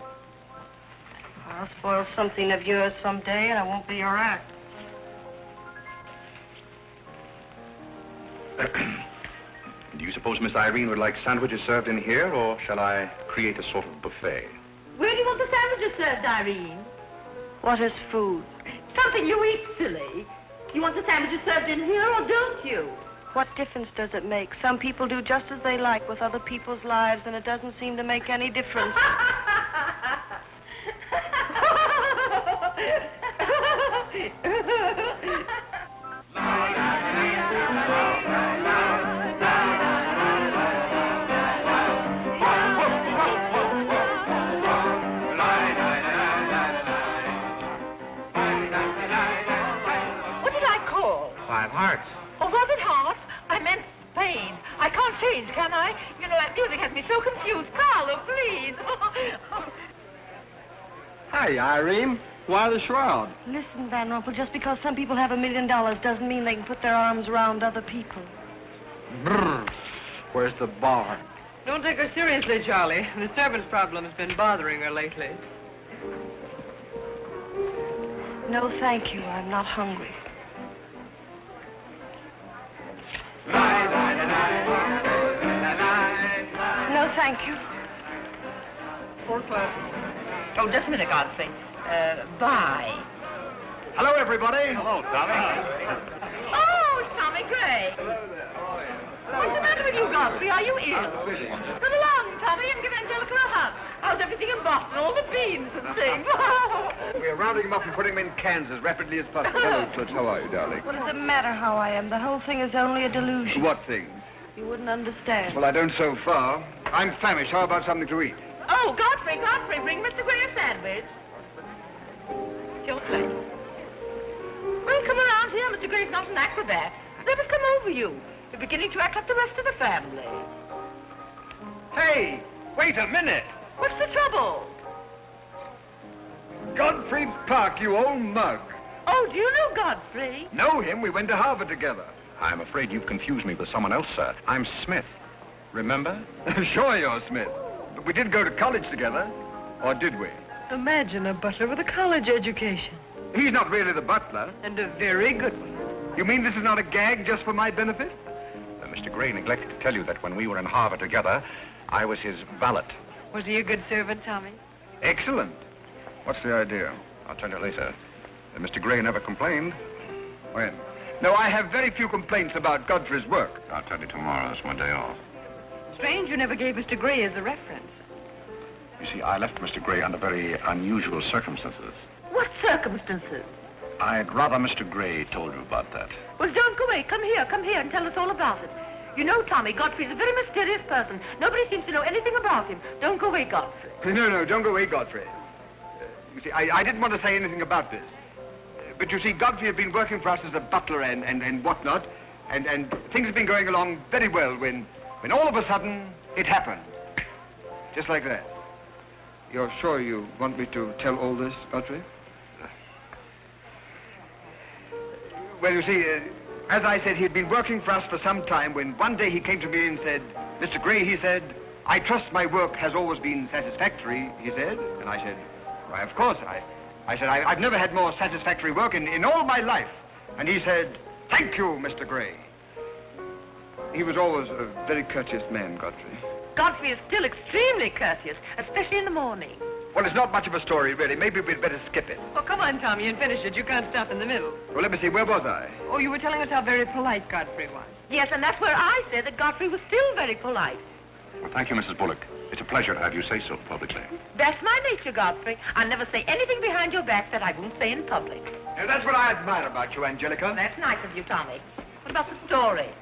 S4: I'll spoil something of yours someday, and it won't be your act.
S1: Do you suppose Miss Irene would like sandwiches served in here, or shall I create a sort of buffet?
S3: Where do you want the sandwiches served, Irene?
S4: What is food?
S3: Something you eat, silly. You want the sandwiches served in here, or don't you?
S4: What difference does it make? Some people do just as they like with other people's lives, and it doesn't seem to make any difference.
S3: What did I call?
S11: 5 hearts.
S3: Oh, was it Heart? I meant Spain. I can't change, can I? You know, that music has me so confused. Carlo, please.
S9: Hi, Irene. Why the shroud?
S4: Listen, Van Rumpel, just because some people have $1 million doesn't mean they can put their arms around other people.
S9: Brr. Where's the bar?
S7: Don't take her seriously, Charlie. The servant's problem has been bothering her lately.
S4: No, thank you. I'm not hungry. No, thank you.
S3: Four class. Oh, just a minute, Godfrey. Bye.
S9: Hello, everybody.
S11: Hello, Tommy.
S3: Oh, Tommy Gray. What's the matter with you, Godfrey? Are you ill? Come along, Tommy, and give Angelica a hug. How's everything in Boston? All the beans and things.
S9: We're rounding them up and putting them in cans as rapidly as possible. Hello, Toots. How are you, darling?
S4: What does it matter how I am? The whole thing is only a delusion.
S9: What things?
S4: You wouldn't understand.
S9: Well, I don't so far. I'm famished. How about something to eat?
S3: Oh, Godfrey, bring Mr. Gray a sandwich. It's your place. Well, come around here. Mr. Gray's not an acrobat. Let us come over you. You're beginning to act like the rest of the family.
S9: Hey, wait a minute.
S3: What's the trouble?
S9: Godfrey Park, you old mug.
S3: Oh, do you know Godfrey?
S9: Know him? We went to Harvard together.
S1: I'm afraid you've confused me with someone else, sir. I'm Smith. Remember?
S9: Sure you're Smith. But we did go to college together. Or did we?
S7: Imagine a butler with a college education.
S9: He's not really the butler.
S7: And a very good one.
S9: You mean this is not a gag just for my benefit?
S1: Mr. Gray neglected to tell you that when we were in Harvard together, I was his valet.
S7: Was he a good servant, Tommy?
S9: Excellent. What's the idea?
S1: I'll tell you later. Mr. Gray never complained.
S9: When? No, I have very few complaints about Godfrey's work.
S1: I'll tell you tomorrow. It's my day off.
S7: Strange you never gave Mr. Gray as a reference.
S1: You see, I left Mr. Gray under very unusual circumstances.
S3: What circumstances?
S1: I'd rather Mr. Gray told you about that.
S3: Well, don't go away. Come here and tell us all about it. You know, Tommy, Godfrey's a very mysterious person. Nobody seems to know anything about him. Don't go away, Godfrey.
S9: No, don't go away, Godfrey. You see, I didn't want to say anything about this. But you see, Godfrey had been working for us as a butler and whatnot, and things had been going along very well when all of a sudden it happened. Just like that. You're sure you want me to tell all this, Godfrey? Well, you see, as I said, he had been working for us for some time when one day he came to me and said, Mr. Gray, he said, I trust my work has always been satisfactory, he said. And I said, why, of course. I said, I've never had more satisfactory work in all my life. And he said, thank you, Mr. Gray. He was always a very courteous man, Godfrey.
S3: Godfrey is still extremely courteous, especially in the morning.
S9: Well, it's not much of a story, really. Maybe we'd better skip it.
S7: Oh, come on, Tommy, and finish it. You can't stop in the middle.
S9: Well, let me see. Where was I?
S7: Oh, you were telling us how very polite Godfrey was.
S3: Yes, and that's where I said that Godfrey was still very polite.
S1: Well, thank you, Mrs. Bullock. It's a pleasure to have you say so publicly.
S3: That's my nature, Godfrey. I'll never say anything behind your back that I won't say in public.
S9: Now, that's what I admire about you, Angelica.
S3: That's nice of you, Tommy. What about the story?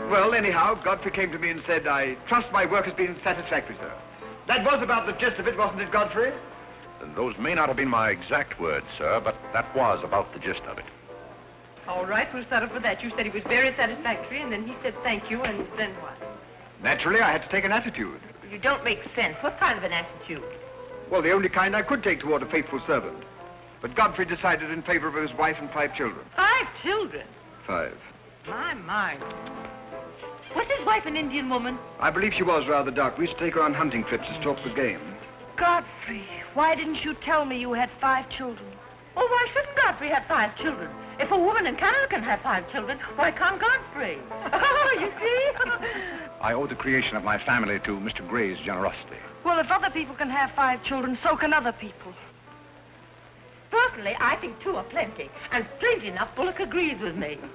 S9: Well, anyhow, Godfrey came to me and said, I trust my work has been satisfactory, sir. That was about the gist of it, wasn't it, Godfrey?
S1: Those may not have been my exact words, sir, but that was about the gist of it.
S7: All right, we'll settle for that. You said he was very satisfactory, and then he said thank you, and then what?
S9: Naturally, I had to take an attitude.
S3: You don't make sense. What kind of an attitude?
S9: Well, the only kind I could take toward a faithful servant. But Godfrey decided in favor of his wife and 5 children.
S3: 5 children?
S9: 5.
S3: My. Was his wife an Indian woman?
S9: I believe she was rather dark. We used to take her on hunting trips to stalk the game.
S4: Godfrey, why didn't you tell me you had 5 children?
S3: Oh, why shouldn't Godfrey have 5 children? If a woman in Canada can have 5 children, why can't Godfrey?
S1: I owe the creation of my family to Mr. Gray's generosity.
S4: Well, if other people can have 5 children, so can other people.
S3: Personally, I think 2 are plenty. And strangely enough, Bullock agrees with me.
S4: Listen,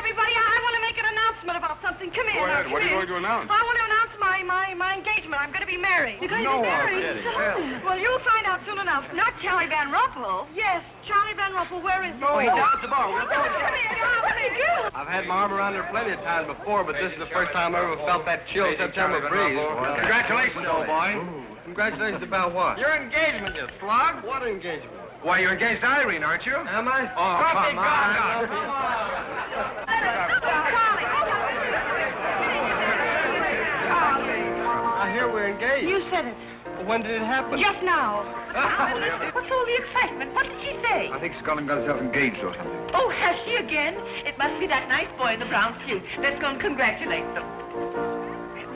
S4: everybody, I want to make an announcement about something. Come here.
S2: Go ahead.
S4: Now,
S2: What are you
S4: come
S2: going to announce?
S4: I want to announce my engagement. I'm going to be married. You're going to be married? Well, you'll find out soon enough. Not Charlie Van Ruffel. Yes, Charlie Van Ruffel. Where is he?
S2: No, he's down at the bar.
S4: Come here. What did he do?
S2: I've had my arm around her plenty of times before, but this is the first time I ever felt that chill September breeze.
S1: Congratulations, old boy.
S2: Congratulations about what? Your engagement, you slug. What engagement?
S1: Why, you're engaged to Irene, aren't you?
S2: Am I?
S1: Oh, come on.
S2: I hear we're engaged.
S4: You said it.
S2: When did it happen?
S4: Just now.
S3: What's all the excitement? What did she say?
S9: I think she's gone and got herself engaged or something.
S3: Oh, has she again? It must be that nice boy in the brown suit. Let's go and congratulate them.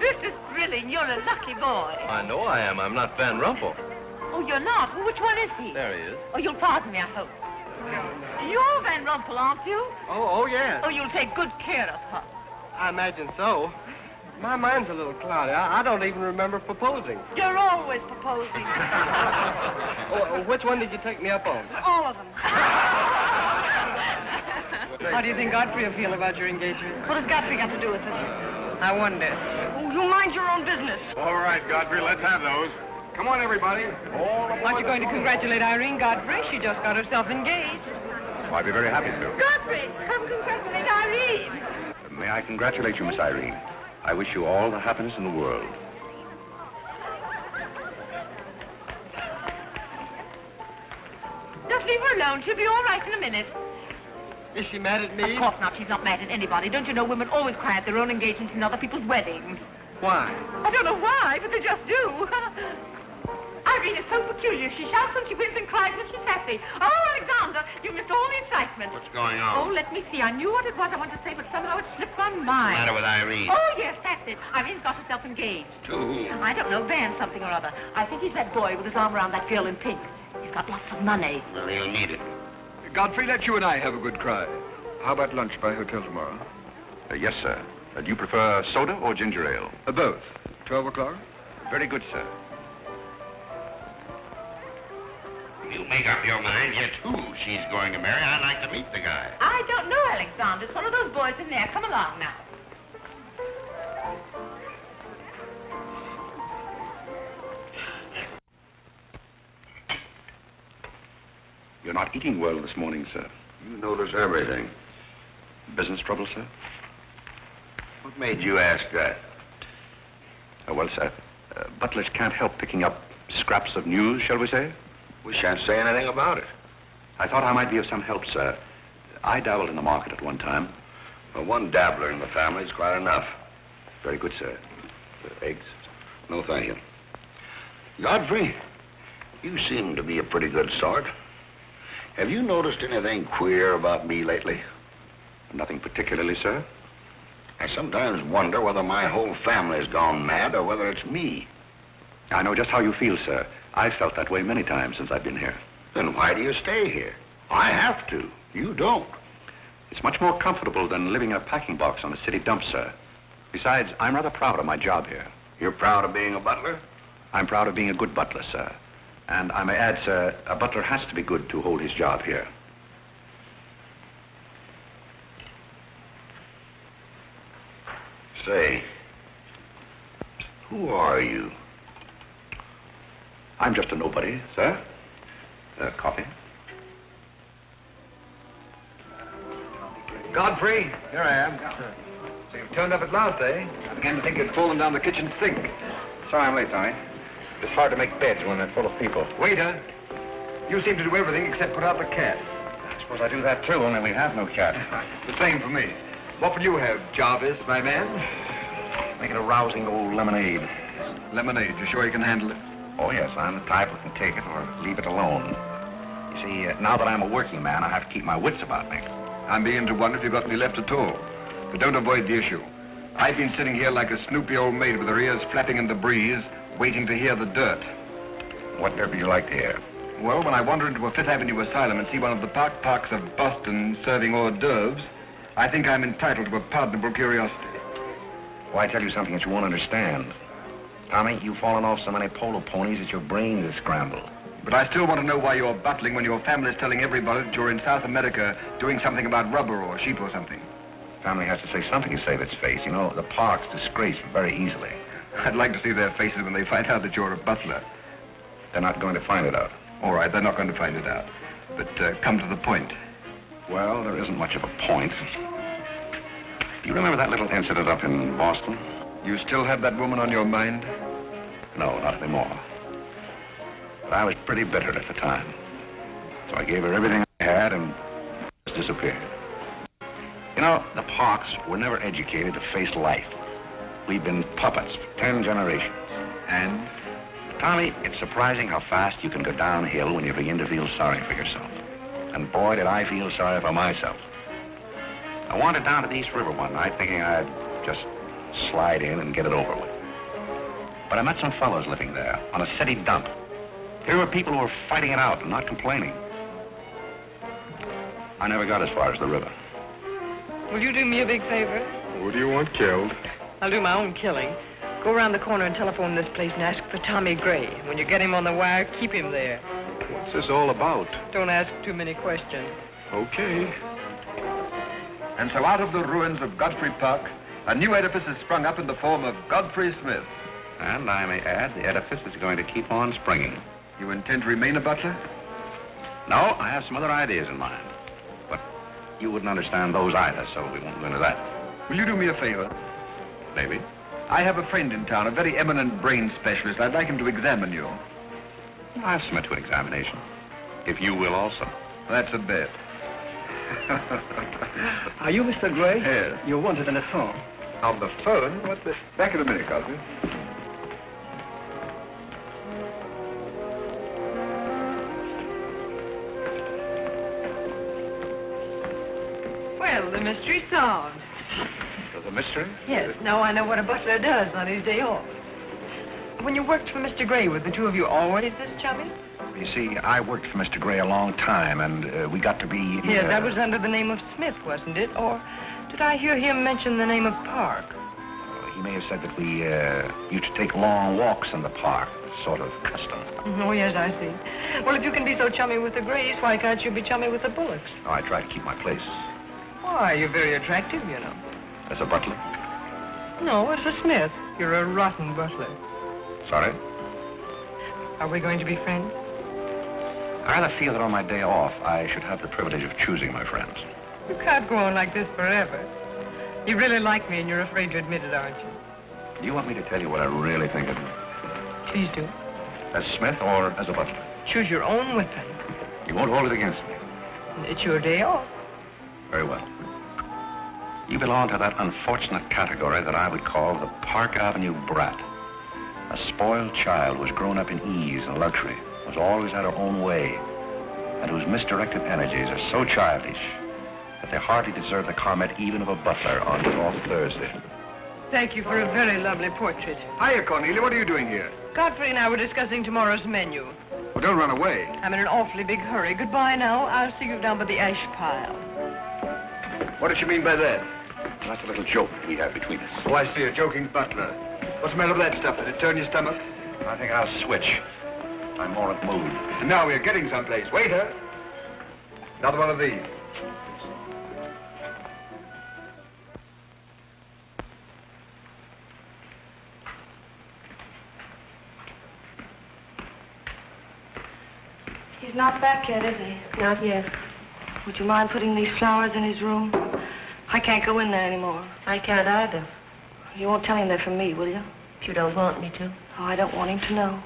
S3: This is thrilling. You're a lucky boy.
S8: I know I am. I'm not Van Rumpel.
S3: Oh, you're not? Well, which one is he?
S8: There he is.
S3: Oh, you'll pardon me, I hope. You're Van Rumpel, aren't you?
S2: Oh, yes.
S3: Oh, you'll take good care of her.
S2: I imagine so. My mind's a little cloudy. I don't even remember proposing.
S4: You're always proposing.
S2: Which one did you take me up on?
S4: All of them.
S7: How do you think Godfrey will feel about your engagement?
S4: What has Godfrey got to do with it?
S7: I wonder.
S4: Oh, you mind your own business.
S2: All right, Godfrey, let's have those. Come on, everybody.
S7: Aren't you going to congratulate Irene, Godfrey? She just got herself engaged.
S1: Oh, I'd be very happy to.
S3: Godfrey, come congratulate Irene.
S1: May I congratulate you, Miss Irene. I wish you all the happiness in the world.
S3: Just leave her alone. She'll be all right in a minute.
S2: Is she mad at me?
S3: Of course not. She's not mad at anybody. Don't you know women always cry at their own engagements and other people's weddings?
S2: Why?
S3: I don't know why, but they just do. Irene is so peculiar. She shouts when she wins and cries when she's happy. Oh, Alexander, you missed all the excitement.
S6: What's going
S3: Oh,
S6: on?
S3: let me see. I knew what it was I wanted to say, but somehow it slipped my
S6: What's
S3: mind.
S6: the matter with Irene?
S3: Oh, yes, that's it. Irene's got herself engaged.
S6: To who?
S3: I don't know, Van something or other. I think he's that boy with his arm around that girl in pink. He's got lots of money.
S6: Well, he'll need it.
S9: Godfrey, let you and I have a good cry. How about lunch by hotel tomorrow?
S1: Yes, sir. Do you prefer soda or ginger ale?
S9: Both. 12 o'clock?
S1: Very good, sir.
S6: You make up your mind yet who she's going to marry. I'd like to meet the guy.
S3: I don't know, Alexander. It's one of those boys in there. Come along now.
S1: You're not eating well this morning, sir.
S6: You notice everything.
S1: Business trouble, sir?
S6: What made you ask that?
S1: Well, sir, butlers can't help picking up scraps of news, shall we say?
S6: We shan't say anything about it.
S1: I thought I might be of some help, sir. I dabbled in the market at one time.
S6: Well, one dabbler in the family is quite enough.
S1: Very good, sir. Eggs?
S6: No, thank you. Godfrey, you seem to be a pretty good sort. Have you noticed anything queer about me lately?
S1: Nothing particularly, sir.
S6: I sometimes wonder whether my whole family's gone mad or whether it's me.
S1: I know just how you feel, sir. I've felt that way many times since I've been here.
S6: Then why do you stay here? I have to. You don't.
S1: It's much more comfortable than living in a packing box on a city dump, sir. Besides, I'm rather proud of my job here.
S6: You're proud of being a butler?
S1: I'm proud of being a good butler, sir. And I may add, sir, a butler has to be good to hold his job here.
S6: Say, who are you?
S1: I'm just a nobody, sir. Coffee?
S9: Godfrey, here I am. So you've turned up at last, eh? I began to think you'd fallen down the kitchen sink.
S1: Sorry I'm late, Tommy. It's hard to make beds when they're full of people.
S9: Waiter, you seem to do everything except put out the cat.
S1: I suppose I do that, too, only we have no cat.
S9: The same for me. What will you have, Jarvis, my man?
S1: Make it a rousing old lemonade.
S9: Lemonade. You sure you can handle it?
S1: Oh, yes, I'm the type who can take it or leave it alone. You see, now that I'm a working man, I have to keep my wits about me.
S9: I'm beginning to wonder if you've got any left at all. But don't avoid the issue. I've been sitting here like a snoopy old maid with her ears flapping in the breeze, waiting to hear the dirt.
S1: What dirt would you like to hear?
S9: Well, when I wander into a Fifth Avenue asylum and see one of the parks of Boston serving hors d'oeuvres, I think I'm entitled to a pardonable curiosity.
S1: Well, I tell you something that you won't understand. Tommy, you've fallen off so many polo ponies that your brains are scrambled.
S9: But I still want to know why you're butling when your family's telling everybody that you're in South America doing something about rubber or sheep or something.
S1: Family has to say something to save its face. You know, the park's disgraced very easily.
S9: I'd like to see their faces when they find out that you're a butler.
S1: They're not going to find it out.
S9: All right, they're not going to find it out. But come to the point.
S1: Well, there isn't much of a point. You remember that little incident up in Boston?
S9: You still have that woman on your mind?
S1: No, not anymore. But I was pretty bitter at the time. So I gave her everything I had and just disappeared. You know, the Parks were never educated to face life. We've been puppets for 10 generations.
S9: And?
S1: Tommy, it's surprising how fast you can go downhill when you begin to feel sorry for yourself. And boy, did I feel sorry for myself. I wandered down to the East River one night thinking I'd just slide in and get it over with. But I met some fellows living there on a city dump. Here were people who were fighting it out and not complaining. I never got as far as the river.
S7: Will you do me a big favor?
S2: Who do you want killed?
S7: I'll do my own killing. Go around the corner and telephone this place and ask for Tommy Gray. When you get him on the wire, keep him there.
S2: What's this all about?
S7: Don't ask too many questions.
S2: Okay.
S9: And so out of the ruins of Godfrey Park, a new edifice has sprung up in the form of Godfrey Smith.
S1: And I may add, the edifice is going to keep on springing.
S9: You intend to remain a butler?
S1: No, I have some other ideas in mind. But you wouldn't understand those either, so we won't go into that.
S9: Will you do me a favor?
S1: Maybe.
S9: I have a friend in town, a very eminent brain specialist. I'd like him to examine you.
S1: I'll submit to an examination. If you will also.
S9: That's a bet.
S13: Are you Mr. Gray?
S9: Yes.
S13: You're wanted on the phone.
S9: On the phone? What the... Back in a minute, Cosby.
S7: Well, the mystery's solved.
S1: There's a mystery?
S7: Yes, now I know what a butler does on his day off. When you worked for Mr. Gray, were the two of you always this chummy?
S1: You see, I worked for Mr. Gray a long time, and we got to be...
S7: Yes, that was under the name of Smith, wasn't it? Or did I hear him mention the name of Park?
S1: He may have said that we used to take long walks in the park, sort of custom.
S7: Oh, yes, I see. Well, if you can be so chummy with the Grays, why can't you be chummy with the Bullocks?
S1: Oh, I try to keep my place.
S7: Why, you're very attractive, you know.
S1: As a butler?
S7: No, as a Smith. You're a rotten butler.
S1: Sorry?
S7: Are we going to be friends?
S1: I rather feel that on my day off, I should have the privilege of choosing my friends.
S7: You can't go on like this forever. You really like me and you're afraid to admit it, aren't you?
S1: Do you want me to tell you what I really think of you?
S7: Please do.
S1: As Smith or as a butler?
S7: Choose your own weapon.
S1: You won't hold it against me.
S7: It's your day off.
S1: Very well. You belong to that unfortunate category that I would call the Park Avenue brat. A spoiled child who's grown up in ease and luxury, who's always had her own way, and whose misdirected energies are so childish that they hardly deserve the comment even of a butler on off Thursday.
S7: Thank you for a very lovely portrait.
S9: Hiya, Cornelia. What are you doing here?
S7: Godfrey and I were discussing tomorrow's menu.
S9: Well, don't run away.
S7: I'm in an awfully big hurry. Goodbye now. I'll see you down by the ash pile.
S9: What does she mean by that?
S1: That's a little joke we have between us.
S9: Oh, I see. A joking butler. What's the matter with that stuff? Did it turn your stomach?
S1: I think I'll switch. I'm more at mood.
S9: And now we're getting someplace. Waiter. Another one of these.
S4: He's not back yet, is he?
S10: Not yet.
S4: Would you mind putting these flowers in his room? I can't go in there anymore.
S10: I can't either.
S4: You won't tell him they're from me, will you?
S10: If you don't want me to.
S4: Oh, I don't want him to know.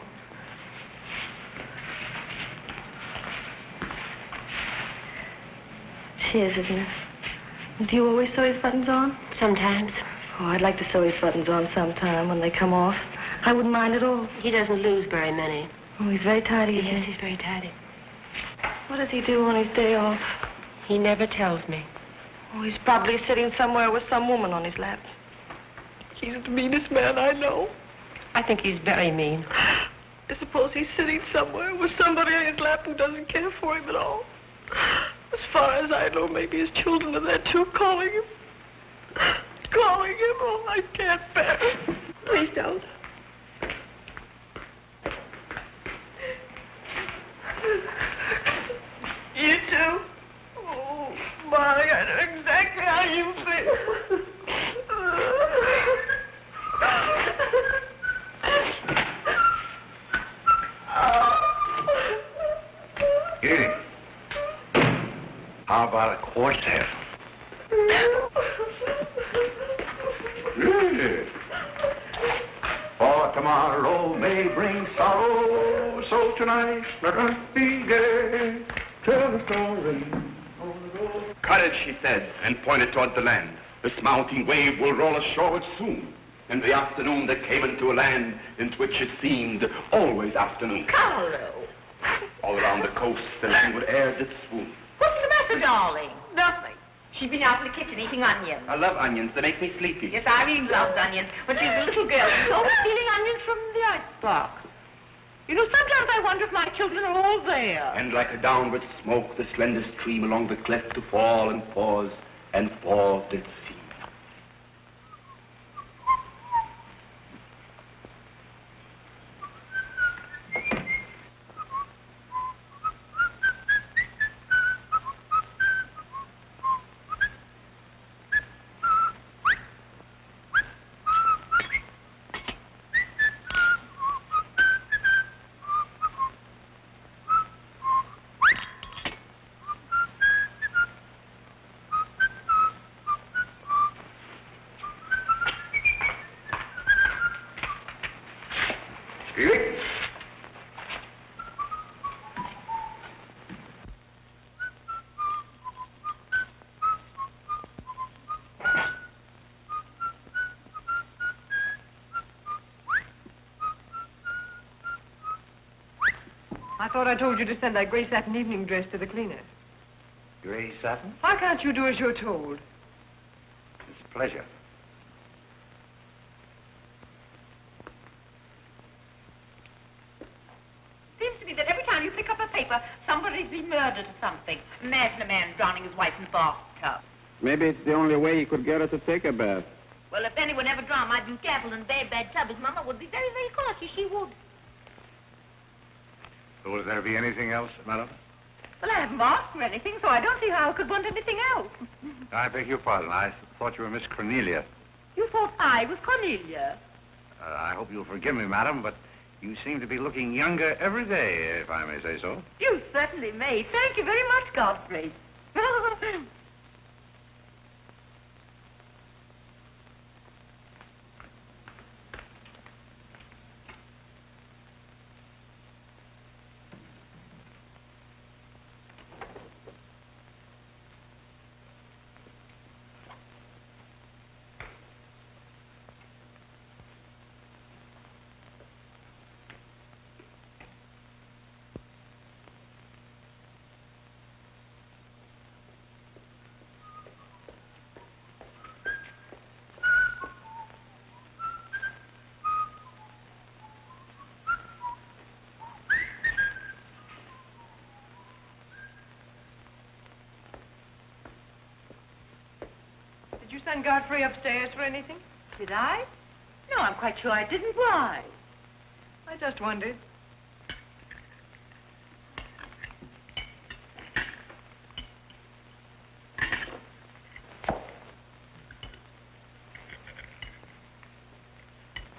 S4: It's his, isn't it? Do you always sew his buttons on?
S10: Sometimes.
S4: Oh, I'd like to sew his buttons on sometime when they come off. I wouldn't mind at all.
S10: He doesn't lose very many.
S4: Oh, he's very tidy.
S10: Yes, he's very tidy.
S4: What does he do on his day off?
S10: He never tells me.
S4: Oh, he's probably sitting somewhere with some woman on his lap.
S7: He's the meanest man I know.
S10: I think he's very mean.
S7: I suppose he's sitting somewhere with somebody on his lap who doesn't care for him at all. As far as I know, maybe his children are there too, calling him. Calling
S3: going him home. I can't bear it. Please don't. You too? Oh, Molly, I know exactly how you feel.
S1: Edie, how about a quartet? For tomorrow may bring sorrow, so tonight let us be gay. Tell the story.
S5: Courage, she said, and pointed toward the land. This mounting wave will roll us shoreward soon. In the afternoon they came into a land into which it seemed always afternoon.
S3: Carlo!
S5: All around the coast the languid air did swoon.
S3: What's the matter, darling? Nothing. She's been out in the kitchen eating onions.
S5: I love onions. They make me sleepy.
S3: Yes, Irene loves onions. When she was a little girl, she was always stealing onions from the icebox. You know, sometimes I wonder if my children are all there.
S5: And like a downward smoke, the slender stream along the cleft to fall and pause did seem.
S7: I thought I told you to send that gray satin evening dress to the cleaner.
S1: Gray satin?
S7: Why can't you do as you're told?
S1: It's a pleasure.
S3: Seems to me that every time you pick up a paper, somebody's been murdered or something. Imagine a man drowning his wife in the bathtub.
S11: Maybe it's the only way he could get her to take a bath.
S3: Well, if anyone ever drowned my blue cattle in a very bad tub, his mama would be very, very cautious. She would.
S1: Will there be anything else, madam?
S3: Well, I haven't asked for anything, so I don't see how I could want anything else.
S1: I beg your pardon. I thought you were Miss Cornelia.
S3: You thought I was Cornelia?
S1: I hope you'll forgive me, madam, but you seem to be looking younger every day, if I may say so.
S3: You certainly may. Thank you very much, Godfrey.
S7: Did you send Godfrey upstairs for anything?
S3: Did I? No, I'm quite sure I didn't. Why?
S7: I just wondered.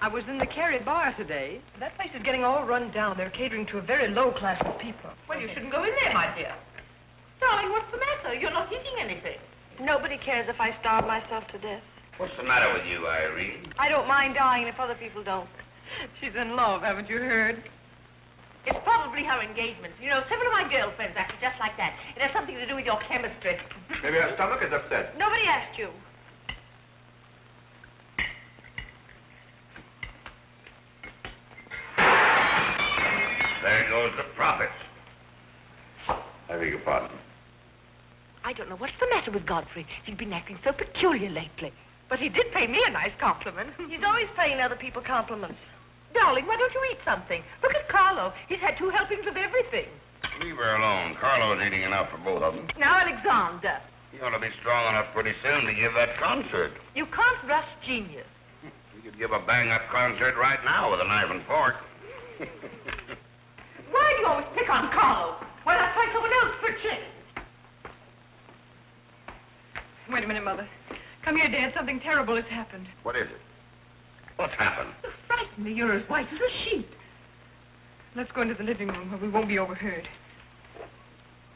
S7: I was in the Cary bar today. That place is getting all run down. They're catering to a very low class of people.
S3: Well, you shouldn't go in there, my dear. Darling, what's the matter? You're not eating anything.
S4: Nobody cares if I starve myself to death.
S6: What's the matter with you, Irene?
S4: I don't mind dying if other people don't.
S7: She's in love, haven't you heard?
S3: It's probably her engagement. You know, several of my girlfriends acted just like that. It has something to do with your chemistry.
S5: Maybe her stomach is upset.
S4: Nobody asked you.
S6: There goes the profits.
S1: I beg your pardon.
S3: I don't know what's the matter with Godfrey. He's been acting so peculiar lately. But he did pay me a nice compliment.
S4: He's always paying other people compliments.
S3: Darling, why don't you eat something? Look at Carlo. He's had 2 helpings of everything.
S6: Leave her alone. Carlo's eating enough for both of them.
S3: Now, Alexander.
S6: You ought to be strong enough pretty soon to give that concert.
S3: You can't rush
S7: genius.
S6: We could give a bang-up concert right now with a knife and fork.
S3: Why do you always pick on Carlo? Why not try someone else for a change?
S7: Wait a minute, Mother. Come here, Dad. Something terrible has happened.
S6: What is it? What's happened?
S3: You frighten me. You're as white as a sheet.
S7: Let's go into the living room where we won't be overheard.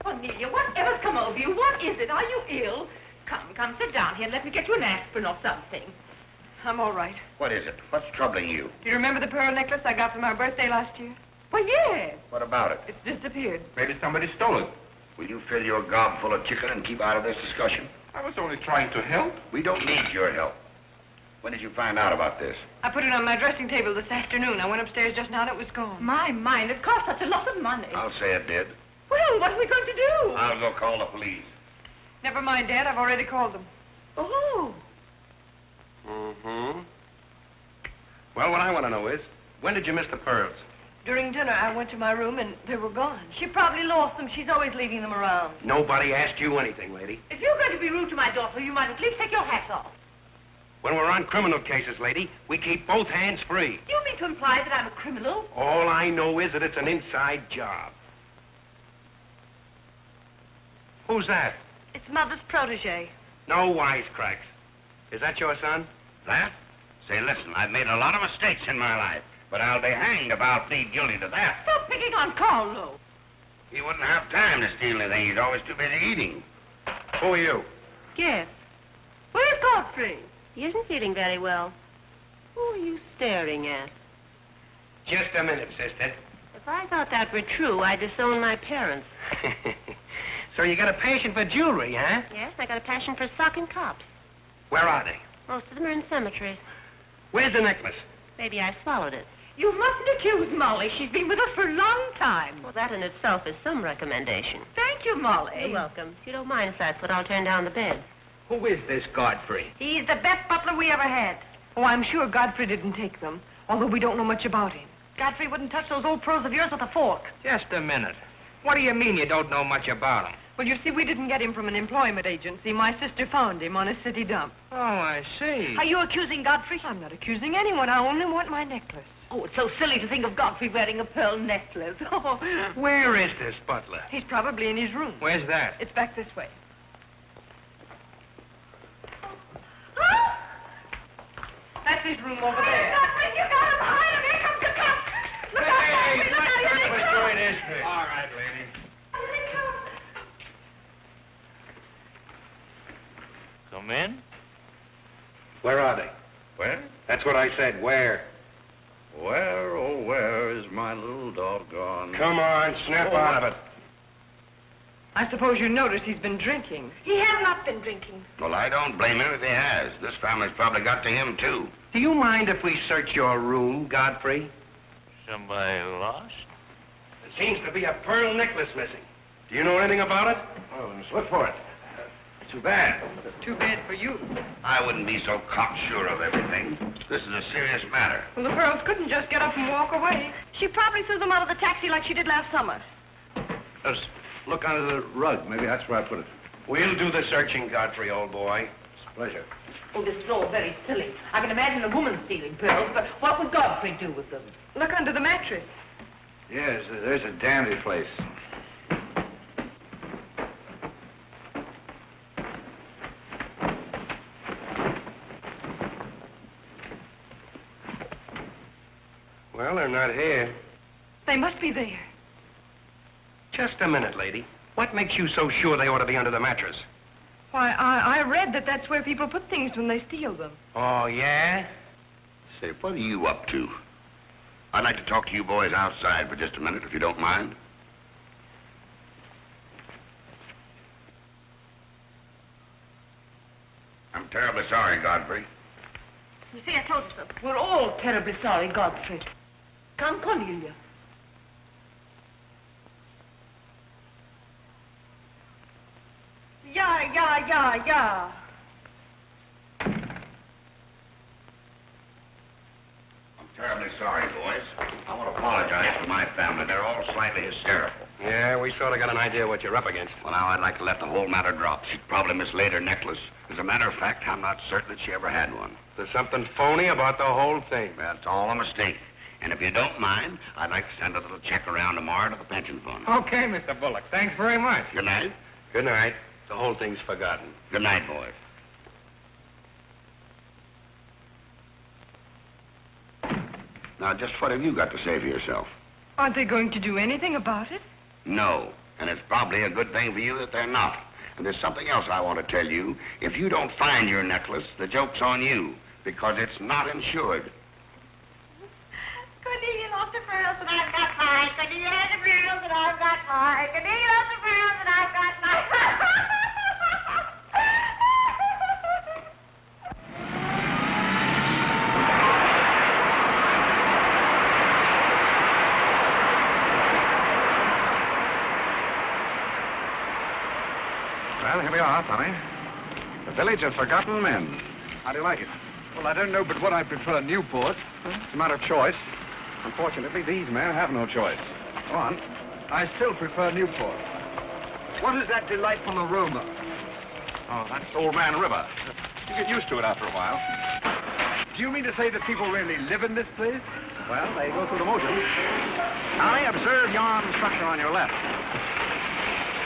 S3: Cornelia, whatever's come over you? What is it? Are you ill? Come, sit down here and let me get you an aspirin or something.
S7: I'm all right.
S6: What is it? What's troubling you?
S7: Do you remember the pearl necklace I got for my birthday last year?
S3: Well, yes.
S6: What about it?
S7: It's disappeared.
S6: Maybe somebody stole it. Will you fill your gob full of chicken and keep out of this discussion?
S11: I was only trying to help.
S6: We don't need your help. When did you find out about this?
S7: I put it on my dressing table this afternoon. I went upstairs just now and it was gone.
S3: My mind, it cost such a lot of money.
S6: I'll say it did.
S3: Well, what are we going to do?
S6: I'll go call the police.
S7: Never mind, Dad. I've already called them.
S3: Oh.
S2: Mm-hmm. Well, what I want to know is, when did you miss the pearls?
S4: During dinner, I went to my room and they were gone. She probably lost them. She's always leaving them around.
S2: Nobody asked you anything, lady.
S3: If you're going to be rude to my daughter, you might at least take your hat off.
S2: When we're on criminal cases, lady, we keep both hands free.
S3: Do you mean to imply that I'm a criminal?
S2: All I know is that it's an inside job. Who's that?
S4: It's Mother's protege.
S2: No wisecracks. Is that your son?
S6: That? Say, listen, I've made a lot of mistakes in my life, but I'll be hanged if I'll plead guilty to that.
S3: Stop picking on Carlo.
S6: He wouldn't have time to steal anything. He's always too busy eating.
S2: Who are you?
S10: Yes.
S3: Where's Godfrey?
S10: He isn't feeling very well. Who are you staring at?
S2: Just a minute, sister.
S10: If I thought that were true, I'd disown my parents.
S2: So you got a passion for jewelry, huh?
S10: Yes, I got a passion for socking cops.
S2: Where are they?
S10: Most of them are in cemeteries.
S2: Where's the necklace?
S10: Maybe I swallowed it.
S3: You mustn't accuse Molly. She's been with us for a long time.
S10: Well, that in itself is some recommendation.
S3: Thank you, Molly.
S10: You're welcome. If you don't mind if that's what I'll turn down the bed.
S2: Who is this Godfrey?
S4: He's the best butler we ever had.
S7: Oh, I'm sure Godfrey didn't take them, although we don't know much about him.
S4: Godfrey wouldn't touch those old pearls of yours with a fork.
S11: Just a minute. What do you mean you don't know much about him?
S7: Well, you see, we didn't get him from an employment agency. My sister found him on a city dump.
S11: Oh, I see.
S4: Are you accusing Godfrey?
S7: I'm not accusing anyone. I only want my necklace.
S3: Oh, it's so silly to think of Godfrey wearing a pearl necklace. Oh.
S2: Where is this butler?
S7: He's probably in his room.
S11: Where's that?
S7: It's back this way. That's his room over there.
S3: Godfrey, you got him behind him. Here comes the cops. Look out, Godfrey. Look out. Here they come.
S2: All right, lady.
S3: Here they come.
S8: Come in.
S2: Where are they?
S6: Where?
S2: That's what I said. Where?
S6: Where, oh, where is my little doggone...
S2: Come on, snap out of it.
S7: I suppose you noticed he's been drinking.
S4: He has not been drinking.
S6: Well, I don't blame him if he has. This family's probably got to him, too.
S2: Do you mind if we search your room, Godfrey?
S8: Somebody lost?
S2: There seems to be a pearl necklace missing. Do you know anything about it? Oh, let's look for it. Too bad.
S7: Too bad for you.
S6: I wouldn't be so cocksure of everything. This is a serious matter.
S7: Well, the pearls couldn't just get up and walk away.
S4: She probably threw them out of the taxi like she did last summer.
S9: Just look under the rug. Maybe that's where I put it.
S2: We'll do the searching, Godfrey, old boy.
S9: It's a pleasure.
S3: Oh, this is all very silly. I can imagine a woman stealing pearls, but what would Godfrey do with them?
S7: Look under the mattress.
S9: Yes, there's a dandy place.
S2: Well, they're not here.
S7: They must be there.
S2: Just a minute, lady. What makes you so sure they ought to be under the mattress?
S7: Why, I read that that's where people put things when they steal them.
S2: Oh, yeah?
S6: Say, what are you up to? I'd like to talk to you boys outside for just a minute, if you don't mind. I'm terribly sorry, Godfrey.
S4: You see, I told you so.
S3: We're all terribly sorry, Godfrey. Come, Cornelia.
S4: Yeah.
S6: I'm terribly sorry, boys. I want to apologize to my family. They're all slightly hysterical.
S2: Yeah, we sort of got an idea what you're up against.
S6: Well, now I'd like to let the whole matter drop. She probably mislaid her necklace. As a matter of fact, I'm not certain that she ever had one.
S2: There's something phony about the whole thing.
S6: That's all a mistake. And if you don't mind, I'd like to send a little check around tomorrow to the pension fund.
S2: Okay, Mr. Bullock. Thanks very much.
S6: Good night.
S2: Good night. The whole thing's forgotten.
S6: Good night, boys. Now, just what have you got to say for yourself?
S7: Aren't they going to do anything about it?
S6: No. And it's probably a good thing for you that they're not. And there's something else I want to tell you. If you don't find your necklace, the joke's on you, because it's not insured.
S3: Cornelia lost her pearls and I've got mine. Cornelia has her pearls and I've got mine. Cornelia lost her pearls and I've got mine.
S1: Well, here we are, Tommy. The Village of Forgotten Men. How do you like it?
S9: Well, I don't know but what I prefer Newport.
S1: It's a matter of choice. Unfortunately, these men have no choice. Go on.
S9: I still prefer Newport. What is that delightful aroma?
S1: Oh, that's Old Man River. You get used to it after a while.
S9: Do you mean to say that people really live in this place?
S1: Well, they go through the motions. Tommy, observe yon structure on your left.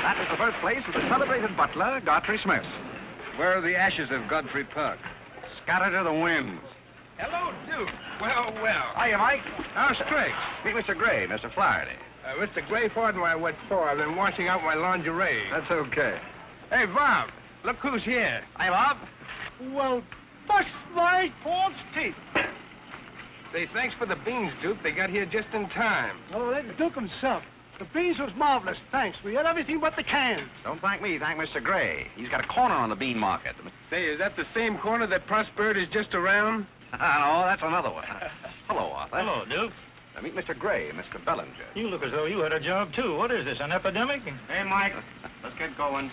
S1: That is the birthplace of the celebrated butler, Godfrey Smith.
S9: Where are the ashes of Godfrey Park?
S1: Scattered to the winds.
S2: Hello, Duke. Well, well.
S1: Hiya, Mike.
S2: How's tricks?
S1: Meet Mr. Gray, Mr. Flaherty.
S2: Mr. Gray, pardon my wet floor. I've been washing out my lingerie.
S9: That's okay.
S2: Hey, Bob, look who's here.
S1: Hiya, Bob.
S12: Well, bust my false teeth.
S2: Say, thanks for the beans, Duke. They got here just in time.
S12: Oh, let Duke himself. The beans was marvelous, thanks. We had everything but the cans.
S1: Don't thank me. Thank Mr. Gray. He's got a corner on the bean market.
S2: Say, is that the same corner that Prosperity is just around?
S1: No, that's another one. Hello, Arthur.
S8: Hello, Duke.
S1: Meet Mr. Gray, Mr. Bellinger.
S8: You look as though you had a job, too. What is this, an epidemic?
S2: Hey, Mike. Let's get going.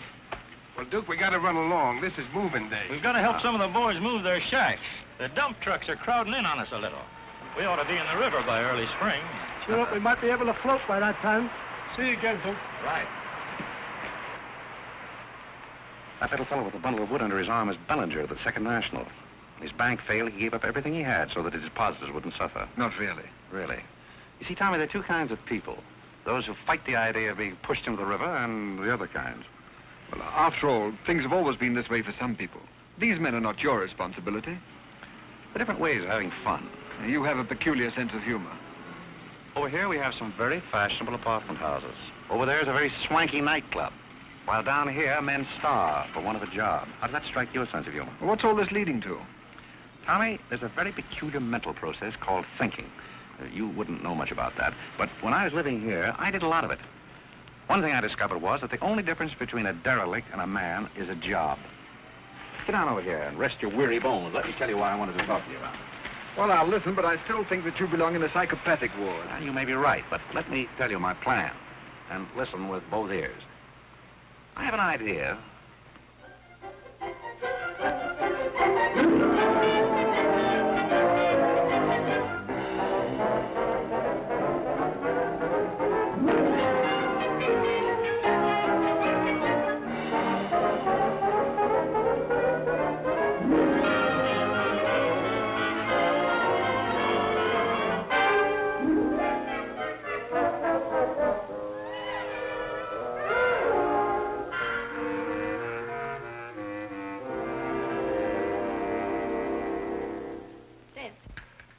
S2: Well, Duke, we got to run along. This is moving day.
S8: We've got to help some of the boys move their shacks. The dump trucks are crowding in on us a little. We ought to be in the river by early spring.
S12: Sure hope we might be able to float by that time. See you again, Duke.
S1: Right. That little fellow with a bundle of wood under his arm is Bellinger of the Second National. His bank failed. He gave up everything he had so that his depositors wouldn't suffer.
S9: Not really.
S1: Really. You see, Tommy, there are two kinds of people. Those who fight the idea of being pushed into the river and the other kinds.
S9: Well, after all, things have always been this way for some people. These men are not your responsibility.
S1: The different ways of having fun.
S9: You have a peculiar sense of humor.
S1: Over here we have some very fashionable apartment houses. Over there is a very swanky nightclub. While down here, men starve for want of a job. How does that strike your sense of humor?
S9: Well, what's all this leading to?
S1: Tommy, there's a very peculiar mental process called thinking. You wouldn't know much about that. But when I was living here, I did a lot of it. One thing I discovered was that the only difference between a derelict and a man is a job. Sit down over here and rest your weary bones. Let me tell you why I wanted to talk to you about it.
S9: Well, I'll listen, but I still think that you belong in the psychopathic ward.
S1: Well, you may be right, but let me tell you my plan. And listen with both ears. I have an idea.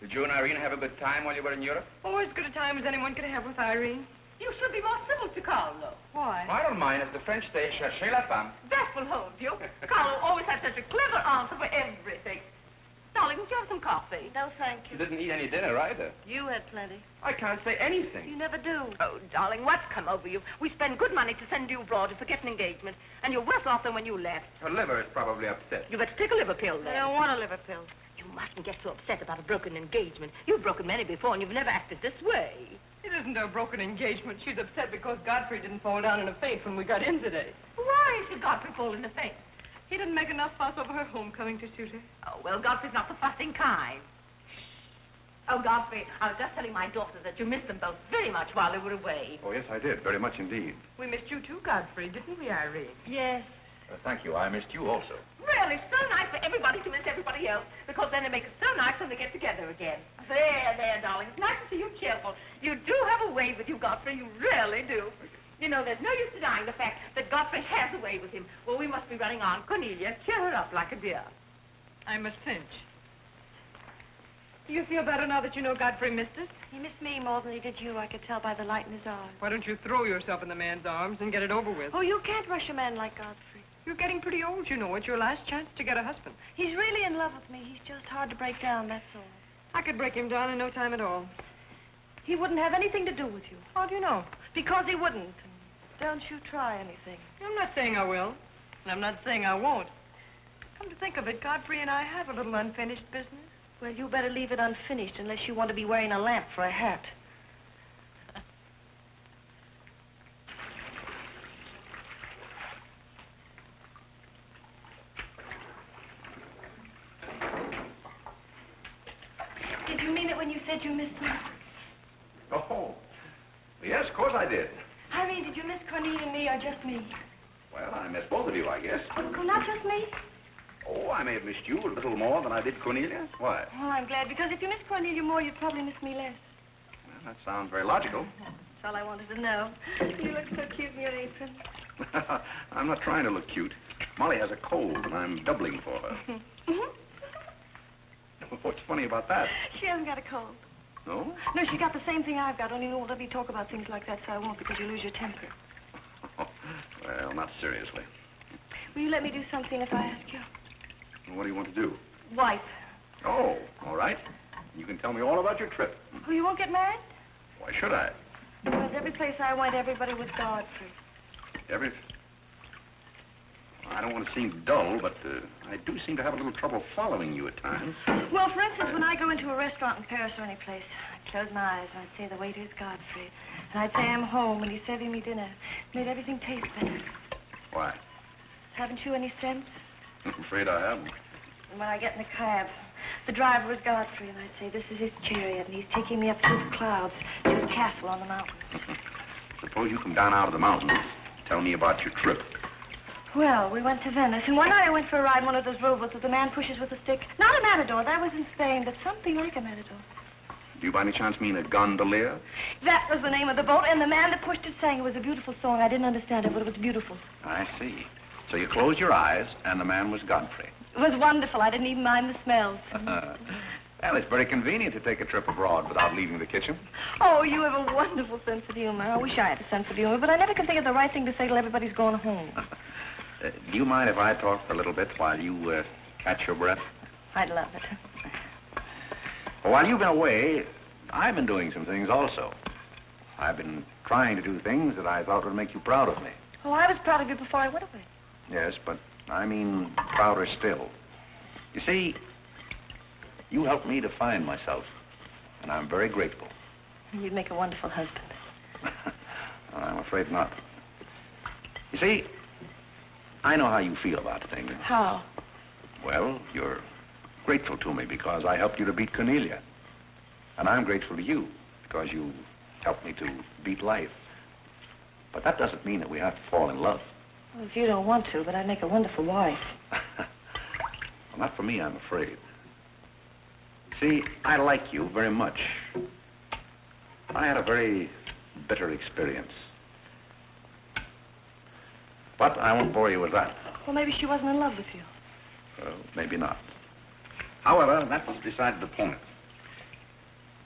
S11: Did you and Irene have a good time while you were in Europe?
S7: Oh, as good a time as anyone could have with Irene.
S3: You should be more civil to Carlo.
S7: Why?
S11: I don't mind. As the French say, cherchez la femme.
S3: That will hold you. Carlo always had such a clever answer for everything. Darling, would you have some coffee?
S4: No, thank
S11: You
S4: you.
S11: didn't eat any dinner either.
S4: You had plenty.
S11: I can't say anything.
S4: You never do.
S3: Oh, darling, what's come over you? We spend good money to send you abroad to forget an engagement, and you're worse off than when you left.
S11: Her liver is probably upset.
S3: You better take a liver pill
S4: I
S3: then.
S4: don't want a liver pill.
S3: You mustn't get so upset about a broken engagement. You've broken many before, and you've never acted this way.
S7: It isn't a broken engagement. She's upset because Godfrey didn't fall down in a faint when we got in today.
S3: Why should Godfrey fall in a faint?
S7: He didn't make enough fuss over her homecoming to suit her.
S3: Oh, well, Godfrey's not the fussing kind. Oh, Godfrey, I was just telling my daughter that you missed them both very much while they were away.
S1: Oh, yes, I did. Very much indeed.
S7: We missed you too, Godfrey, didn't we, Irene?
S4: Yes.
S1: Thank you. I missed you also.
S3: Really, so nice for everybody to miss everybody else, because then it makes it so nice when they get together again. There, darling. It's nice to see you cheerful. You do have a way with you, Godfrey. You really do. You know, there's no use denying the fact that Godfrey has a way with him. Well, we must be running on. Cornelia, cheer her up like a dear.
S7: I'm a cinch. Do you feel better now that you know Godfrey missed us?
S4: He missed me more than he did you. I could tell by the light in his eyes.
S7: Why don't you throw yourself in the man's arms and get it over with?
S4: Oh, you can't rush a man like Godfrey.
S7: You're getting pretty old, you know. It's your last chance to get a husband.
S4: He's really in love with me. He's just hard to break down, that's all.
S7: I could break him down in no time at all.
S4: He wouldn't have anything to do with you.
S7: How do you know?
S4: Because he wouldn't. Don't you try anything.
S7: I'm not saying I will, and I'm not saying I won't. Come to think of it, Godfrey and I have a little unfinished business.
S4: Well, you better leave it unfinished unless you want to be wearing a lamp for a hat. Did you mean it when you said you missed me?
S1: Oh, yes, of course I did.
S4: Irene, did you miss Cornelia and me or just me?
S1: Well, I missed both of you, I guess.
S4: Oh, not just me?
S1: Oh, I may have missed you a little more than I did Cornelia. Why?
S4: Oh, I'm glad, because if you miss Cornelia more, you'd probably miss me less.
S1: Well, that sounds very logical.
S4: That's all I wanted to know. You look so cute in your apron.
S1: I'm not trying to look cute. Molly has a cold, and I'm doubling for her. What's funny about that?
S4: She hasn't got a cold.
S1: No?
S4: No, she's got the same thing I've got, only you won't let me talk about things like that, so I won't, because you lose your temper.
S1: Well, not seriously.
S4: Will you let me do something if I ask you?
S1: What do you want to do?
S4: Wife.
S1: Oh, all right. You can tell me all about your trip.
S4: Oh, you won't get married?
S1: Why should I?
S4: Because every place I went, everybody was Godfrey.
S1: I don't want to seem dull, but I do seem to have a little trouble following you at times.
S4: Well, for instance, when I go into a restaurant in Paris or any place, I'd close my eyes and I'd say the waiter's Godfrey. And I'd say I'm home when he's serving me dinner. It made everything taste better.
S1: Why?
S4: Haven't you any sense?
S1: I'm afraid I haven't.
S4: And when I get in the cab, the driver was Godfrey, and I'd say, this is his chariot, and he's taking me up through the clouds to his castle on the mountains.
S1: Suppose you come down out of the mountains. Tell me about your trip.
S4: Well, we went to Venice, and one night I went for a ride in one of those rowboats that the man pushes with a stick. Not a matador, that was in Spain, but something like a matador.
S1: Do you by any chance mean a gondolier?
S4: That was the name of the boat, and the man that pushed it sang. It was a beautiful song. I didn't understand it, but it was beautiful.
S1: I see. So you closed your eyes, and the man was Godfrey.
S4: It was wonderful. I didn't even mind the smells.
S1: Well, it's very convenient to take a trip abroad without leaving the kitchen.
S4: Oh, you have a wonderful sense of humor. I wish I had a sense of humor, but I never can think of the right thing to say till everybody's gone home.
S1: Do you mind if I talk a little bit while you catch your breath?
S4: I'd love it.
S1: Well, while you've been away, I've been doing some things also. I've been trying to do things that I thought would make you proud of me.
S4: Oh, I was proud of you before I went away.
S1: Yes, but I mean prouder still. You see, you helped me to find myself, and I'm very grateful.
S4: You'd make a wonderful husband.
S1: I'm afraid not. You see, I know how you feel about things.
S4: How?
S1: Well, you're grateful to me because I helped you to beat Cornelia. And I'm grateful to you because you helped me to beat life. But that doesn't mean that we have to fall in love.
S4: Well, if you don't want to, but I'd make a wonderful wife.
S1: Well, not for me, I'm afraid. See, I like you very much. I had a very bitter experience. But I won't bore you with that.
S4: Well, maybe she wasn't in love with you.
S1: Well, maybe not. However, that's beside the point.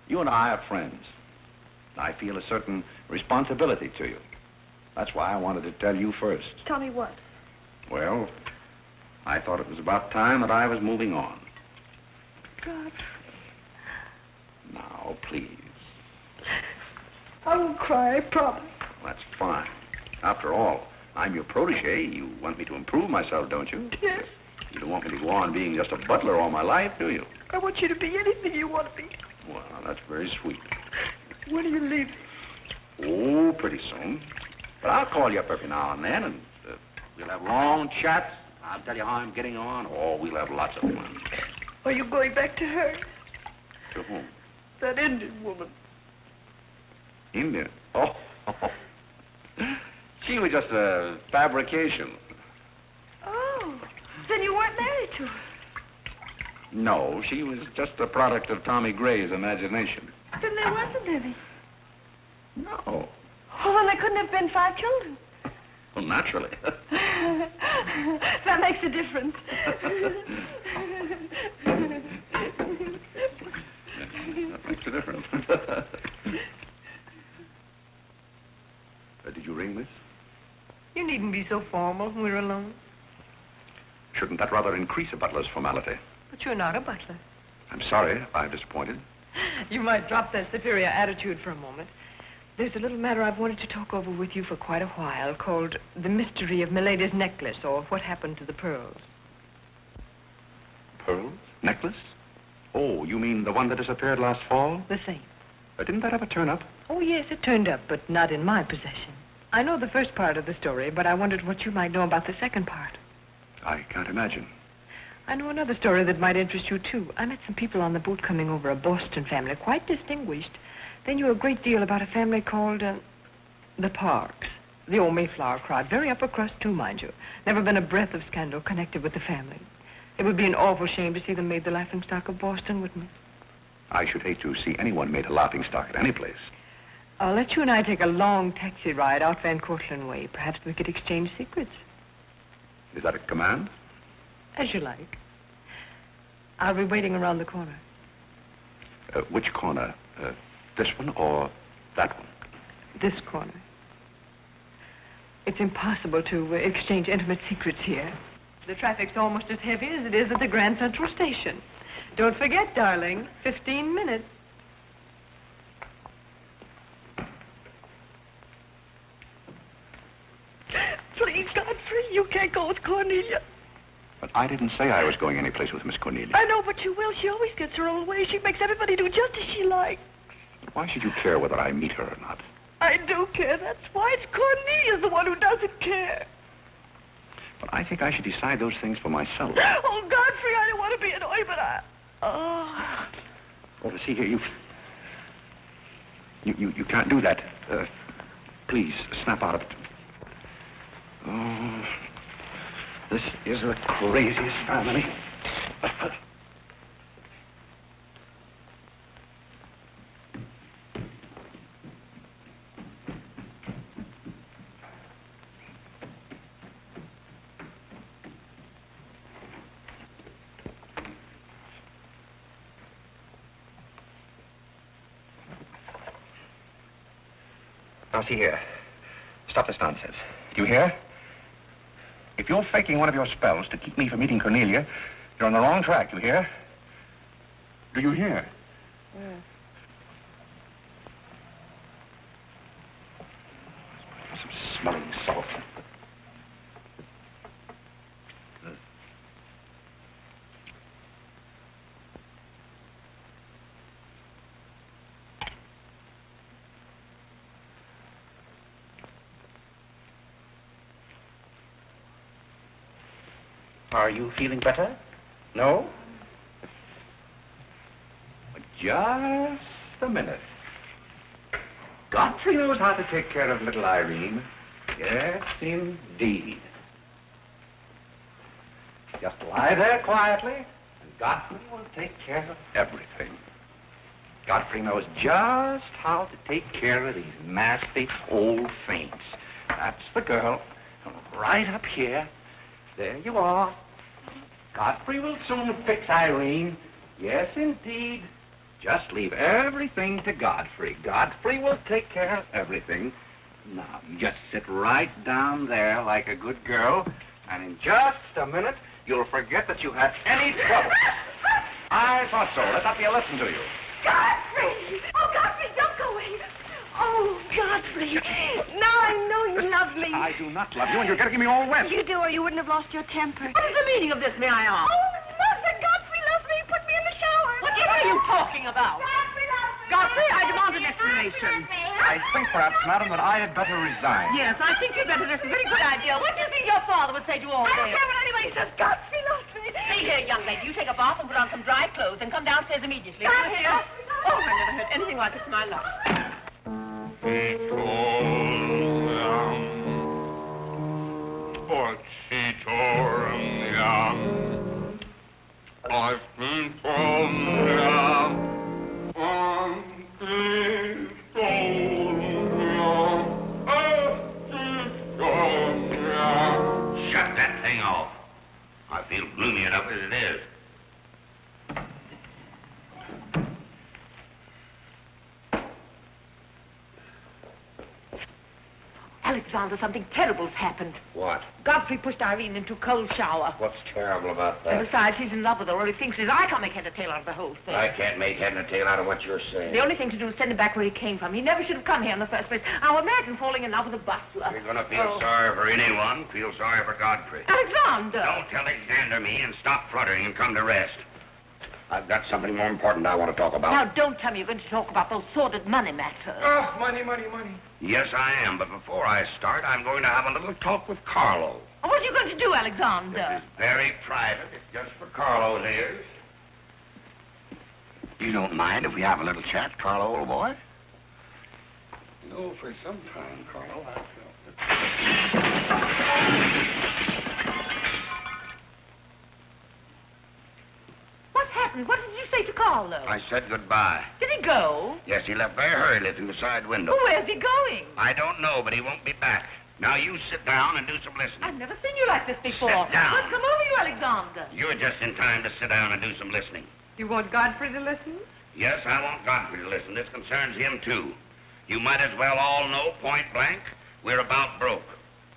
S1: You and I are friends. I feel a certain responsibility to you. That's why I wanted to tell you first.
S4: Tell me what?
S1: Well, I thought it was about time that I was moving on.
S4: God.
S1: Now, please.
S4: I won't cry, I promise.
S1: That's fine. After all, I'm your protege. You want me to improve myself, don't you?
S4: Yes.
S1: You don't want me to go on being just a butler all my life, do you?
S4: I want you to be anything you want to be.
S1: Well, that's very sweet.
S4: When are you leaving?
S1: Oh, pretty soon. But I'll call you up every now and then, and we'll have long chats. I'll tell you how I'm getting on. Oh, we'll have lots of fun.
S4: Are you going back to her?
S1: To whom?
S3: That Indian woman.
S1: Indian? Oh. She was just a fabrication.
S4: Oh, then you weren't married to her.
S1: No, she was just a product of Tommy Gray's imagination.
S4: Then there wasn't any.
S1: No.
S4: Oh, well, there couldn't have been 5 children.
S1: Well, naturally.
S4: That makes a difference.
S1: That makes a difference. Did you ring, miss?
S7: You needn't be so formal when we're alone.
S1: Shouldn't that rather increase a butler's formality?
S7: But you're not a butler.
S1: I'm sorry if I've disappointed.
S7: You might drop that superior attitude for a moment. There's a little matter I've wanted to talk over with you for quite a while, called the mystery of Milady's necklace, or what happened to the pearls.
S1: Pearls? Necklace? Oh, you mean the one that disappeared last fall?
S7: The same.
S1: Didn't that ever turn up?
S7: Oh, yes, it turned up, but not in my possession. I know the first part of the story, but I wondered what you might know about the second part.
S1: I can't imagine.
S7: I know another story that might interest you, too. I met some people on the boat coming over, a Boston family, quite distinguished. They knew a great deal about a family called, the Parks. The old Mayflower crowd. Very upper crust, too, mind you. Never been a breath of scandal connected with the family. It would be an awful shame to see them made the laughingstock of Boston, wouldn't it?
S1: I should hate to see anyone made a laughingstock at any place.
S7: I'll let you and I take a long taxi ride out Van Cortlandt way. Perhaps we could exchange secrets.
S1: Is that a command?
S7: As you like. I'll be waiting around the corner.
S1: Which corner? This one or that one?
S7: This corner. It's impossible to exchange intimate secrets here. The traffic's almost as heavy as it is at the Grand Central Station. Don't forget, darling, 15 minutes.
S3: Please, Godfrey, you can't go with Cornelia.
S1: But I didn't say I was going anyplace with Miss Cornelia.
S3: I know, but you will. She always gets her own way. She makes everybody do just as she likes.
S1: Why should you care whether I meet her or not?
S3: I do care. That's why it's Cornelia's the one who doesn't care.
S1: But I think I should decide those things for myself.
S3: Oh, Godfrey, I don't want to be annoyed, but I...
S1: Oh, see here, you can't do that. Please, snap out of it. Oh, this is the craziest family. Now, see here. Stop this nonsense. Do you hear? If you're faking one of your spells to keep me from meeting Cornelia, you're on the wrong track, you hear? Do you hear?
S7: Yes.
S1: Some smelling salt. Are you feeling better? No? Just a minute. Godfrey knows how to take care of little Irene. Yes, indeed. Just lie there quietly, and Godfrey will take care of everything. Godfrey knows just how to take care of these nasty old faints. That's the girl. Right up here. There you are. Godfrey will soon fix Irene. Yes, indeed. Just leave everything to Godfrey. Godfrey will take care of everything. Now, you just sit right down there like a good girl, and in just a minute, you'll forget that you had any trouble. I thought so. Let that be a lesson to you.
S3: Godfrey! Oh, Godfrey, don't go away. Oh, Godfrey. Now I know you love me.
S1: I do not love you, and you're getting me all wet.
S4: You do, or you wouldn't have lost your temper.
S3: What is the meaning of this, may I ask? Oh, Mother, Godfrey loves me. Put me in the shower. What are you talking about?
S4: Godfrey loves me.
S3: Godfrey, I demand an explanation.
S1: I think, perhaps, madam, that I had better resign.
S3: Yes, I think you'd better. That's a very good idea. What do you think your father would say to all
S4: I
S3: this?
S4: don't care what anybody says. Godfrey loves me.
S3: See here, young lady. You take a bath and put on some dry clothes and come downstairs immediately.
S4: Godfrey
S3: You hear?
S4: loves me.
S3: Oh, I never heard anything like this in my life.
S14: I've been from
S6: Shut that thing off. I feel gloomy enough as it is.
S3: Alexander, something terrible's happened.
S6: What?
S3: Godfrey pushed Irene into a cold shower.
S6: What's terrible about
S3: And
S6: that?
S3: besides, he's in love with her, or he thinks it is. I can't make head or tail out of the whole thing.
S6: I can't make head and tail out of what you're saying.
S3: The only thing to do is send him back where he came from. He never should have come here in the first place. Now imagine falling in love with a butler.
S6: You're going to feel sorry for anyone. Feel sorry for Godfrey.
S3: Alexander!
S6: Don't Alexander me and stop fluttering and come to rest. I've got something more important I want to talk about.
S3: Now, don't tell me you're going to talk about those sordid money matters.
S12: Oh, money, money, money.
S6: Yes, I am, but before I start, I'm going to have a little talk with Carlo.
S3: What are you going to do, Alexander?
S6: This is very private. It's just for Carlo's ears. You don't mind if we have a little chat, Carlo, old boy? No, for some time, Carlo, I felt
S3: What's happened? What did you say to Carlo?
S6: I said goodbye.
S3: Did he go?
S6: Yes, he left very hurriedly through the side window.
S3: Well, where's he going?
S6: I don't know, but he won't be back. Now, you sit down and do some listening.
S3: I've never seen you like this before.
S6: Sit down.
S3: What's come over you, Alexander?
S6: You're just in time to sit down and do some listening.
S7: You want Godfrey to listen?
S6: Yes, I want Godfrey to listen. This concerns him, too. You might as well all know, point blank, we're about broke.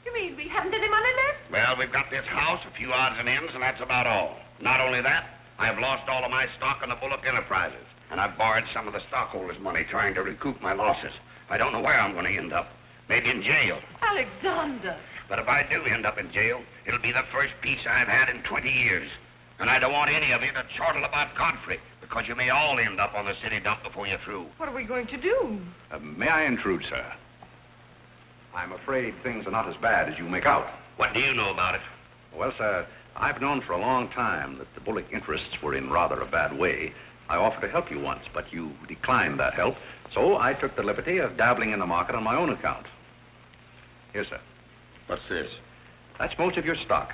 S3: You mean we haven't any money left?
S6: Well, we've got this house, a few odds and ends, and that's about all. Not only that, I've lost all of my stock in the Bullock Enterprises, and I've borrowed some of the stockholders' money trying to recoup my losses. I don't know where I'm going to end up. Maybe in jail.
S3: Alexander.
S6: But if I do end up in jail, it'll be the first peace I've had in 20 years. And I don't want any of you to chortle about Godfrey, because you may all end up on the city dump before you're through.
S7: What are we going to do?
S1: May I intrude, sir? I'm afraid things are not as bad as you make out.
S6: What do you know about it?
S1: Well, sir, I've known for a long time that the Bullock interests were in rather a bad way. I offered to help you once, but you declined that help, so I took the liberty of dabbling in the market on my own account. Here, sir.
S6: What's this?
S1: That's most of your stock.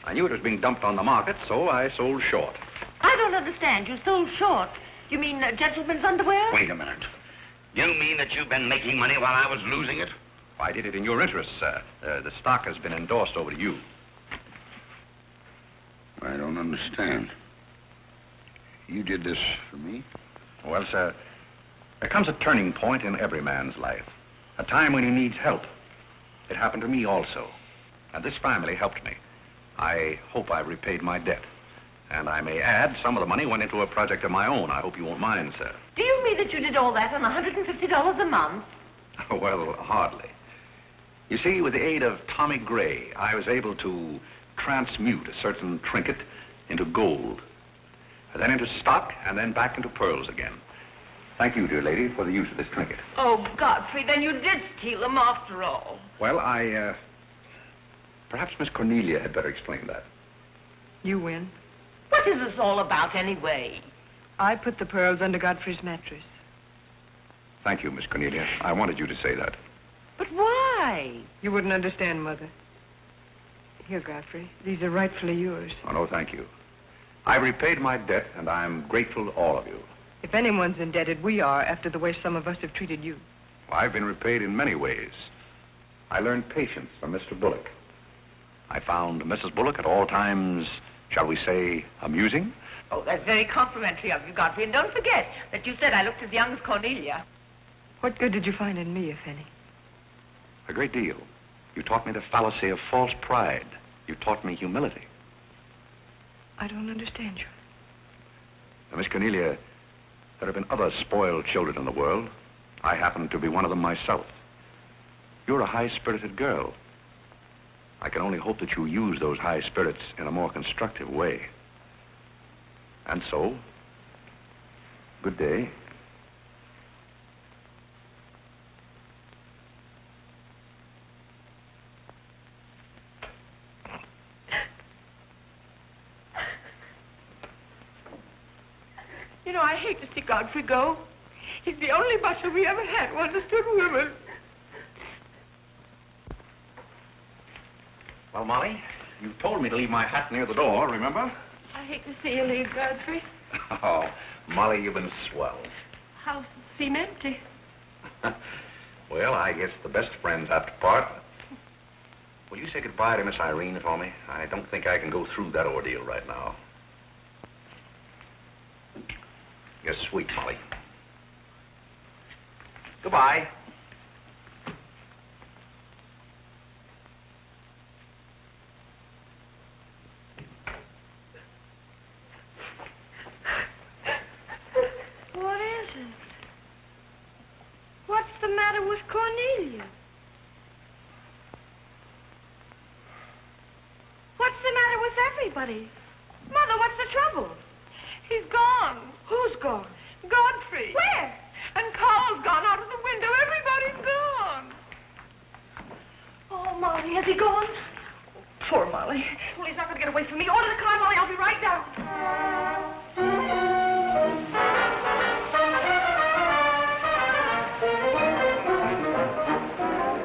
S1: I knew it was being dumped on the market, so I sold short.
S3: I don't understand. You sold short. You mean gentlemen's underwear?
S6: Wait a minute. You mean that you've been making money while I was losing it?
S1: I did it in your interest, sir. The stock has been endorsed over to you.
S6: I don't understand. You did this for me?
S1: Well, sir, there comes a turning point in every man's life. A time when he needs help. It happened to me also. And this family helped me. I hope I repaid my debt. And I may add, some of the money went into a project of my own. I hope you won't mind, sir.
S3: Do you mean that you did all that on $150 a month?
S1: Well, hardly. You see, with the aid of Tommy Gray, I was able to transmute a certain trinket into gold, and then into stock, and then back into pearls again. Thank you, dear lady, for the use of this trinket.
S3: Oh, Godfrey, then you did steal them after all.
S1: Well, perhaps Miss Cornelia had better explain that.
S7: You win.
S3: What is this all about, anyway?
S7: I put the pearls under Godfrey's mattress.
S1: Thank you, Miss Cornelia. I wanted you to say that.
S3: But why?
S7: You wouldn't understand, Mother. Here, Godfrey. These are rightfully yours.
S1: Oh, no, thank you. I've repaid my debt, and I'm grateful to all of you.
S7: If anyone's indebted, we are, after the way some of us have treated you.
S1: I've been repaid in many ways. I learned patience from Mr. Bullock. I found Mrs. Bullock at all times, shall we say, amusing.
S3: Oh, that's very complimentary of you, Godfrey. And don't forget that you said I looked as young as Cornelia.
S7: What good did you find in me, if any?
S1: A great deal. You taught me the fallacy of false pride. You taught me humility.
S7: I don't understand you.
S1: Now, Miss Cornelia, there have been other spoiled children in the world. I happen to be one of them myself. You're a high-spirited girl. I can only hope that you use those high spirits in a more constructive way. And so, good day.
S3: You know, I hate to see Godfrey go. He's the only butler we ever had who understood women.
S1: Well, Molly, you told me to leave my hat near the door, remember?
S3: I hate to see you leave, Godfrey.
S1: Oh, Molly, you've been swell.
S3: House seem empty.
S1: Well, I guess the best friends have to part. Will you say goodbye to Miss Irene for me? I don't think I can go through that ordeal right now. You're sweet, Molly. Goodbye.
S4: What is it? What's the matter with Cornelia? What's the matter with everybody? Mother, what's the trouble?
S3: He's gone.
S4: Who's gone?
S3: Godfrey.
S4: Where?
S3: And Carl's gone out of the window. Everybody's gone.
S4: Oh, Molly, has he gone? Poor Molly. Well, he's not going to get away from me. Order the car, Molly. I'll be right down.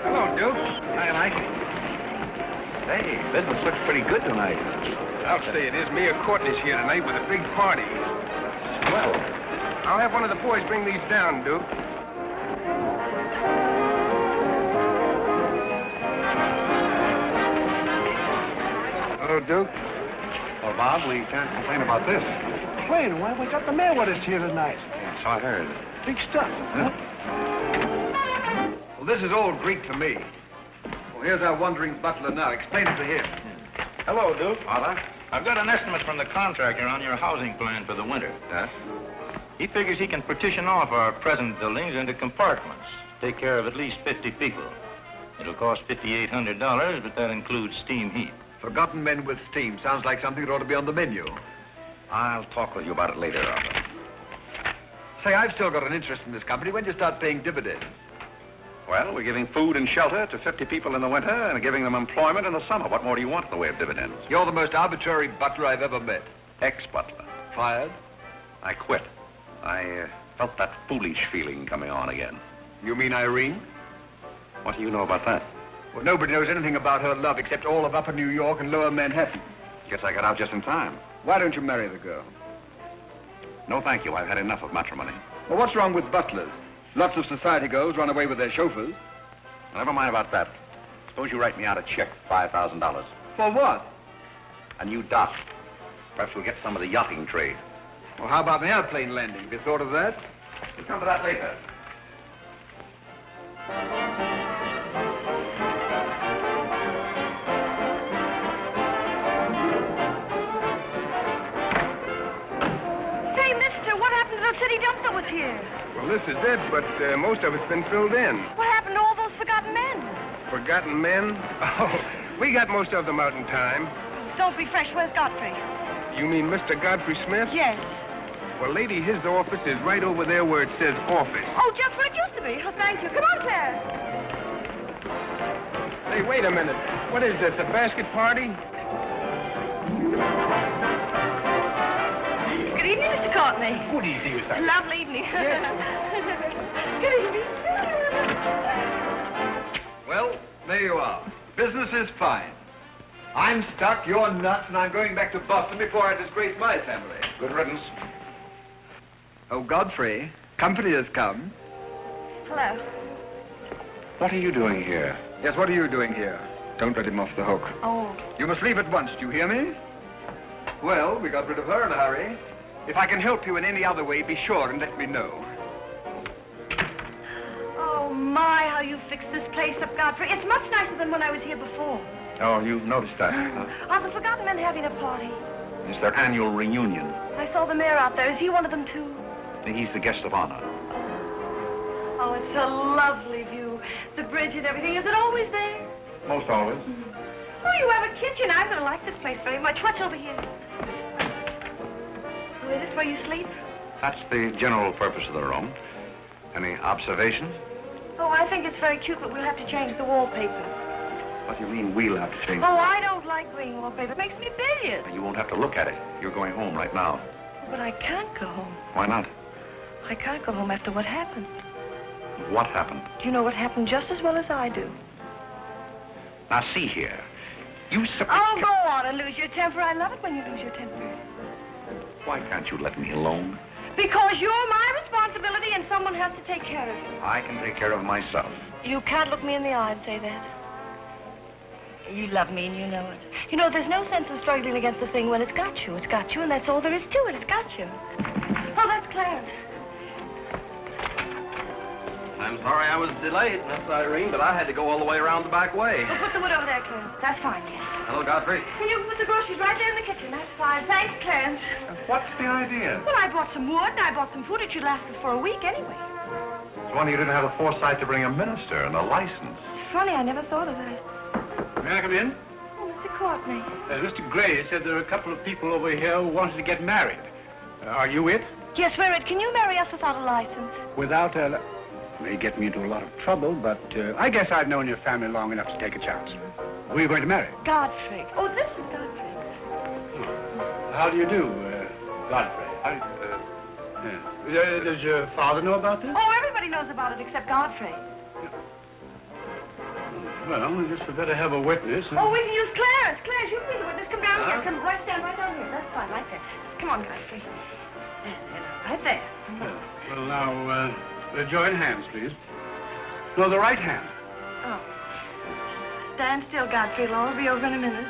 S2: Hello, Duke.
S1: Hi, Mike. Hey, business looks pretty good tonight.
S2: I'll say it is. Mia Courtney's here tonight with a big party.
S1: Well,
S2: I'll have one of the boys bring these down, Duke. Hello, Duke.
S1: well, Bob, we can't complain about this.
S13: Complain? Why, we got the mayor with us here tonight.
S1: Yeah, so I heard.
S13: Big stuff, huh?
S9: Well, this is all Greek to me. Well, here's our wandering butler now. Explain it to him.
S8: Hello, Duke.
S1: Father?
S8: I've got an estimate from the contractor on your housing plan for the winter.
S1: Yes?
S8: He figures he can partition off our present buildings into compartments, take care of at least 50 people. It'll cost $5,800, but that includes steam heat.
S9: Forgotten men with steam. Sounds like something that ought to be on the menu.
S1: I'll talk with you about it later, Arthur.
S9: Say, I've still got an interest in this company. When do you start paying dividends?
S1: Well, we're giving food and shelter to 50 people in the winter and giving them employment in the summer. What more do you want in the way of dividends?
S9: You're the most arbitrary butler I've ever met.
S1: Ex-butler.
S9: Fired?
S1: I quit. I felt that foolish feeling coming on again.
S9: You mean Irene?
S1: What do you know about that?
S9: Well, nobody knows anything about her love except all of Upper New York and Lower Manhattan.
S1: Guess I got out just in time.
S9: Why don't you marry the girl?
S1: No, thank you. I've had enough of matrimony.
S9: Well, what's wrong with butlers? Lots of society girls run away with their chauffeurs.
S1: Never mind about that. Suppose you write me out a check for $5,000.
S9: For what?
S1: A new dock. Perhaps we'll get some of the yachting trade.
S9: Well, how about an airplane landing? Have you thought of that?
S1: We'll come to that later.
S4: Say, mister, what happened to the city dump that was here?
S2: Well, this is it, but most of it's been filled in.
S4: What happened to all those forgotten men?
S2: Forgotten men? Oh, we got most of them out in time.
S4: Don't be fresh. Where's Godfrey?
S2: You mean Mr. Godfrey Smith?
S4: Yes.
S2: Well, lady, his office is right over there where it says office.
S4: Oh, just where it used to be. Oh, thank you. Come on, Claire.
S2: Hey, wait a minute. What is this, a basket party?
S4: Good evening, Mr. Courtney.
S2: Good evening, Miss Irene.
S4: Lovely evening. Good evening.
S9: Well, there you are. Business is fine. I'm stuck, you're nuts, and I'm going back to Boston before I disgrace my family.
S1: Good riddance.
S9: Oh, Godfrey, company has come.
S4: Hello.
S1: What are you doing here?
S9: Yes, what are you doing here?
S2: Don't let him off the hook.
S4: Oh.
S9: You must leave at once, do you hear me? Well, we got rid of her in a hurry. If I can help you in any other way, be sure and let me know.
S4: Oh, my, how you fixed this place up, Godfrey. It's much nicer than when I was here before.
S1: Oh, you noticed that, huh?
S4: Are the forgotten men having a party?
S1: It's their annual reunion.
S4: I saw the mayor out there. Is he one of them, too?
S1: He's the guest of honor.
S4: Oh, it's a lovely view. The bridge and everything. Is it always there?
S1: Most always.
S4: Oh, you have a kitchen. I'm going to like this place very much. What's over here? Oh, is this where you sleep?
S1: That's the general purpose of the room. Any observations?
S4: Oh, I think it's very cute, but we'll have to change the wallpaper.
S1: What do you mean we'll have to change?
S4: Oh, I don't like green wallpaper. It makes me bilious.
S1: You won't have to look at it. You're going home right now.
S4: But I can't go home.
S1: Why not?
S4: I can't go home after what happened.
S1: What happened?
S4: You know what happened just as well as I do.
S1: Now, see here. You simply...
S4: Oh, go on and lose your temper. I love it when you lose your temper.
S1: Why can't you let me alone?
S4: Because you're my responsibility and someone has to take care of you.
S1: I can take care of myself.
S4: You can't look me in the eye and say that. You love me and you know it. You know, there's no sense in struggling against the thing when it's got you. It's got you, and that's all there is to it. It's got you. Oh, that's Clarence.
S15: I'm sorry I was delayed, Miss Irene, but I had to go all the way around the back way.
S4: Well, put the wood over there, Clarence. That's fine, Ken.
S15: Hello, Godfrey.
S4: Can you put the groceries right there in the kitchen? That's fine. Thanks, Clarence.
S13: What's the idea?
S4: Well, I brought some wood, and I bought some food. It should last us for a week anyway.
S13: It's wonder you didn't have the foresight to bring a minister and a license.
S4: Funny, I never thought of that.
S13: May I come in?
S4: Oh, Mr. Courtney.
S13: Mr. Gray said there are a couple of people over here who wanted to get married. Are you it?
S4: Yes, we're it. Can you marry us without a license?
S13: Without a... May get me into a lot of trouble, but I guess I've known your family long enough to take a chance. Who are you going to marry?
S4: Godfrey. Oh, this is Godfrey.
S13: How do you do, Godfrey? Does your father know about this?
S4: Oh, everybody knows about it except Godfrey.
S13: Well, I guess we better have a witness.
S4: Oh, we can use Clarence. Clarence, you can be the witness. Come down here. Come right stand right down here. That's fine, right there. Come on, Godfrey. Right there.
S13: Well, now, join hands, please. No, the right hand.
S4: Oh. Stand still, Godfrey. It'll all be over in a minute.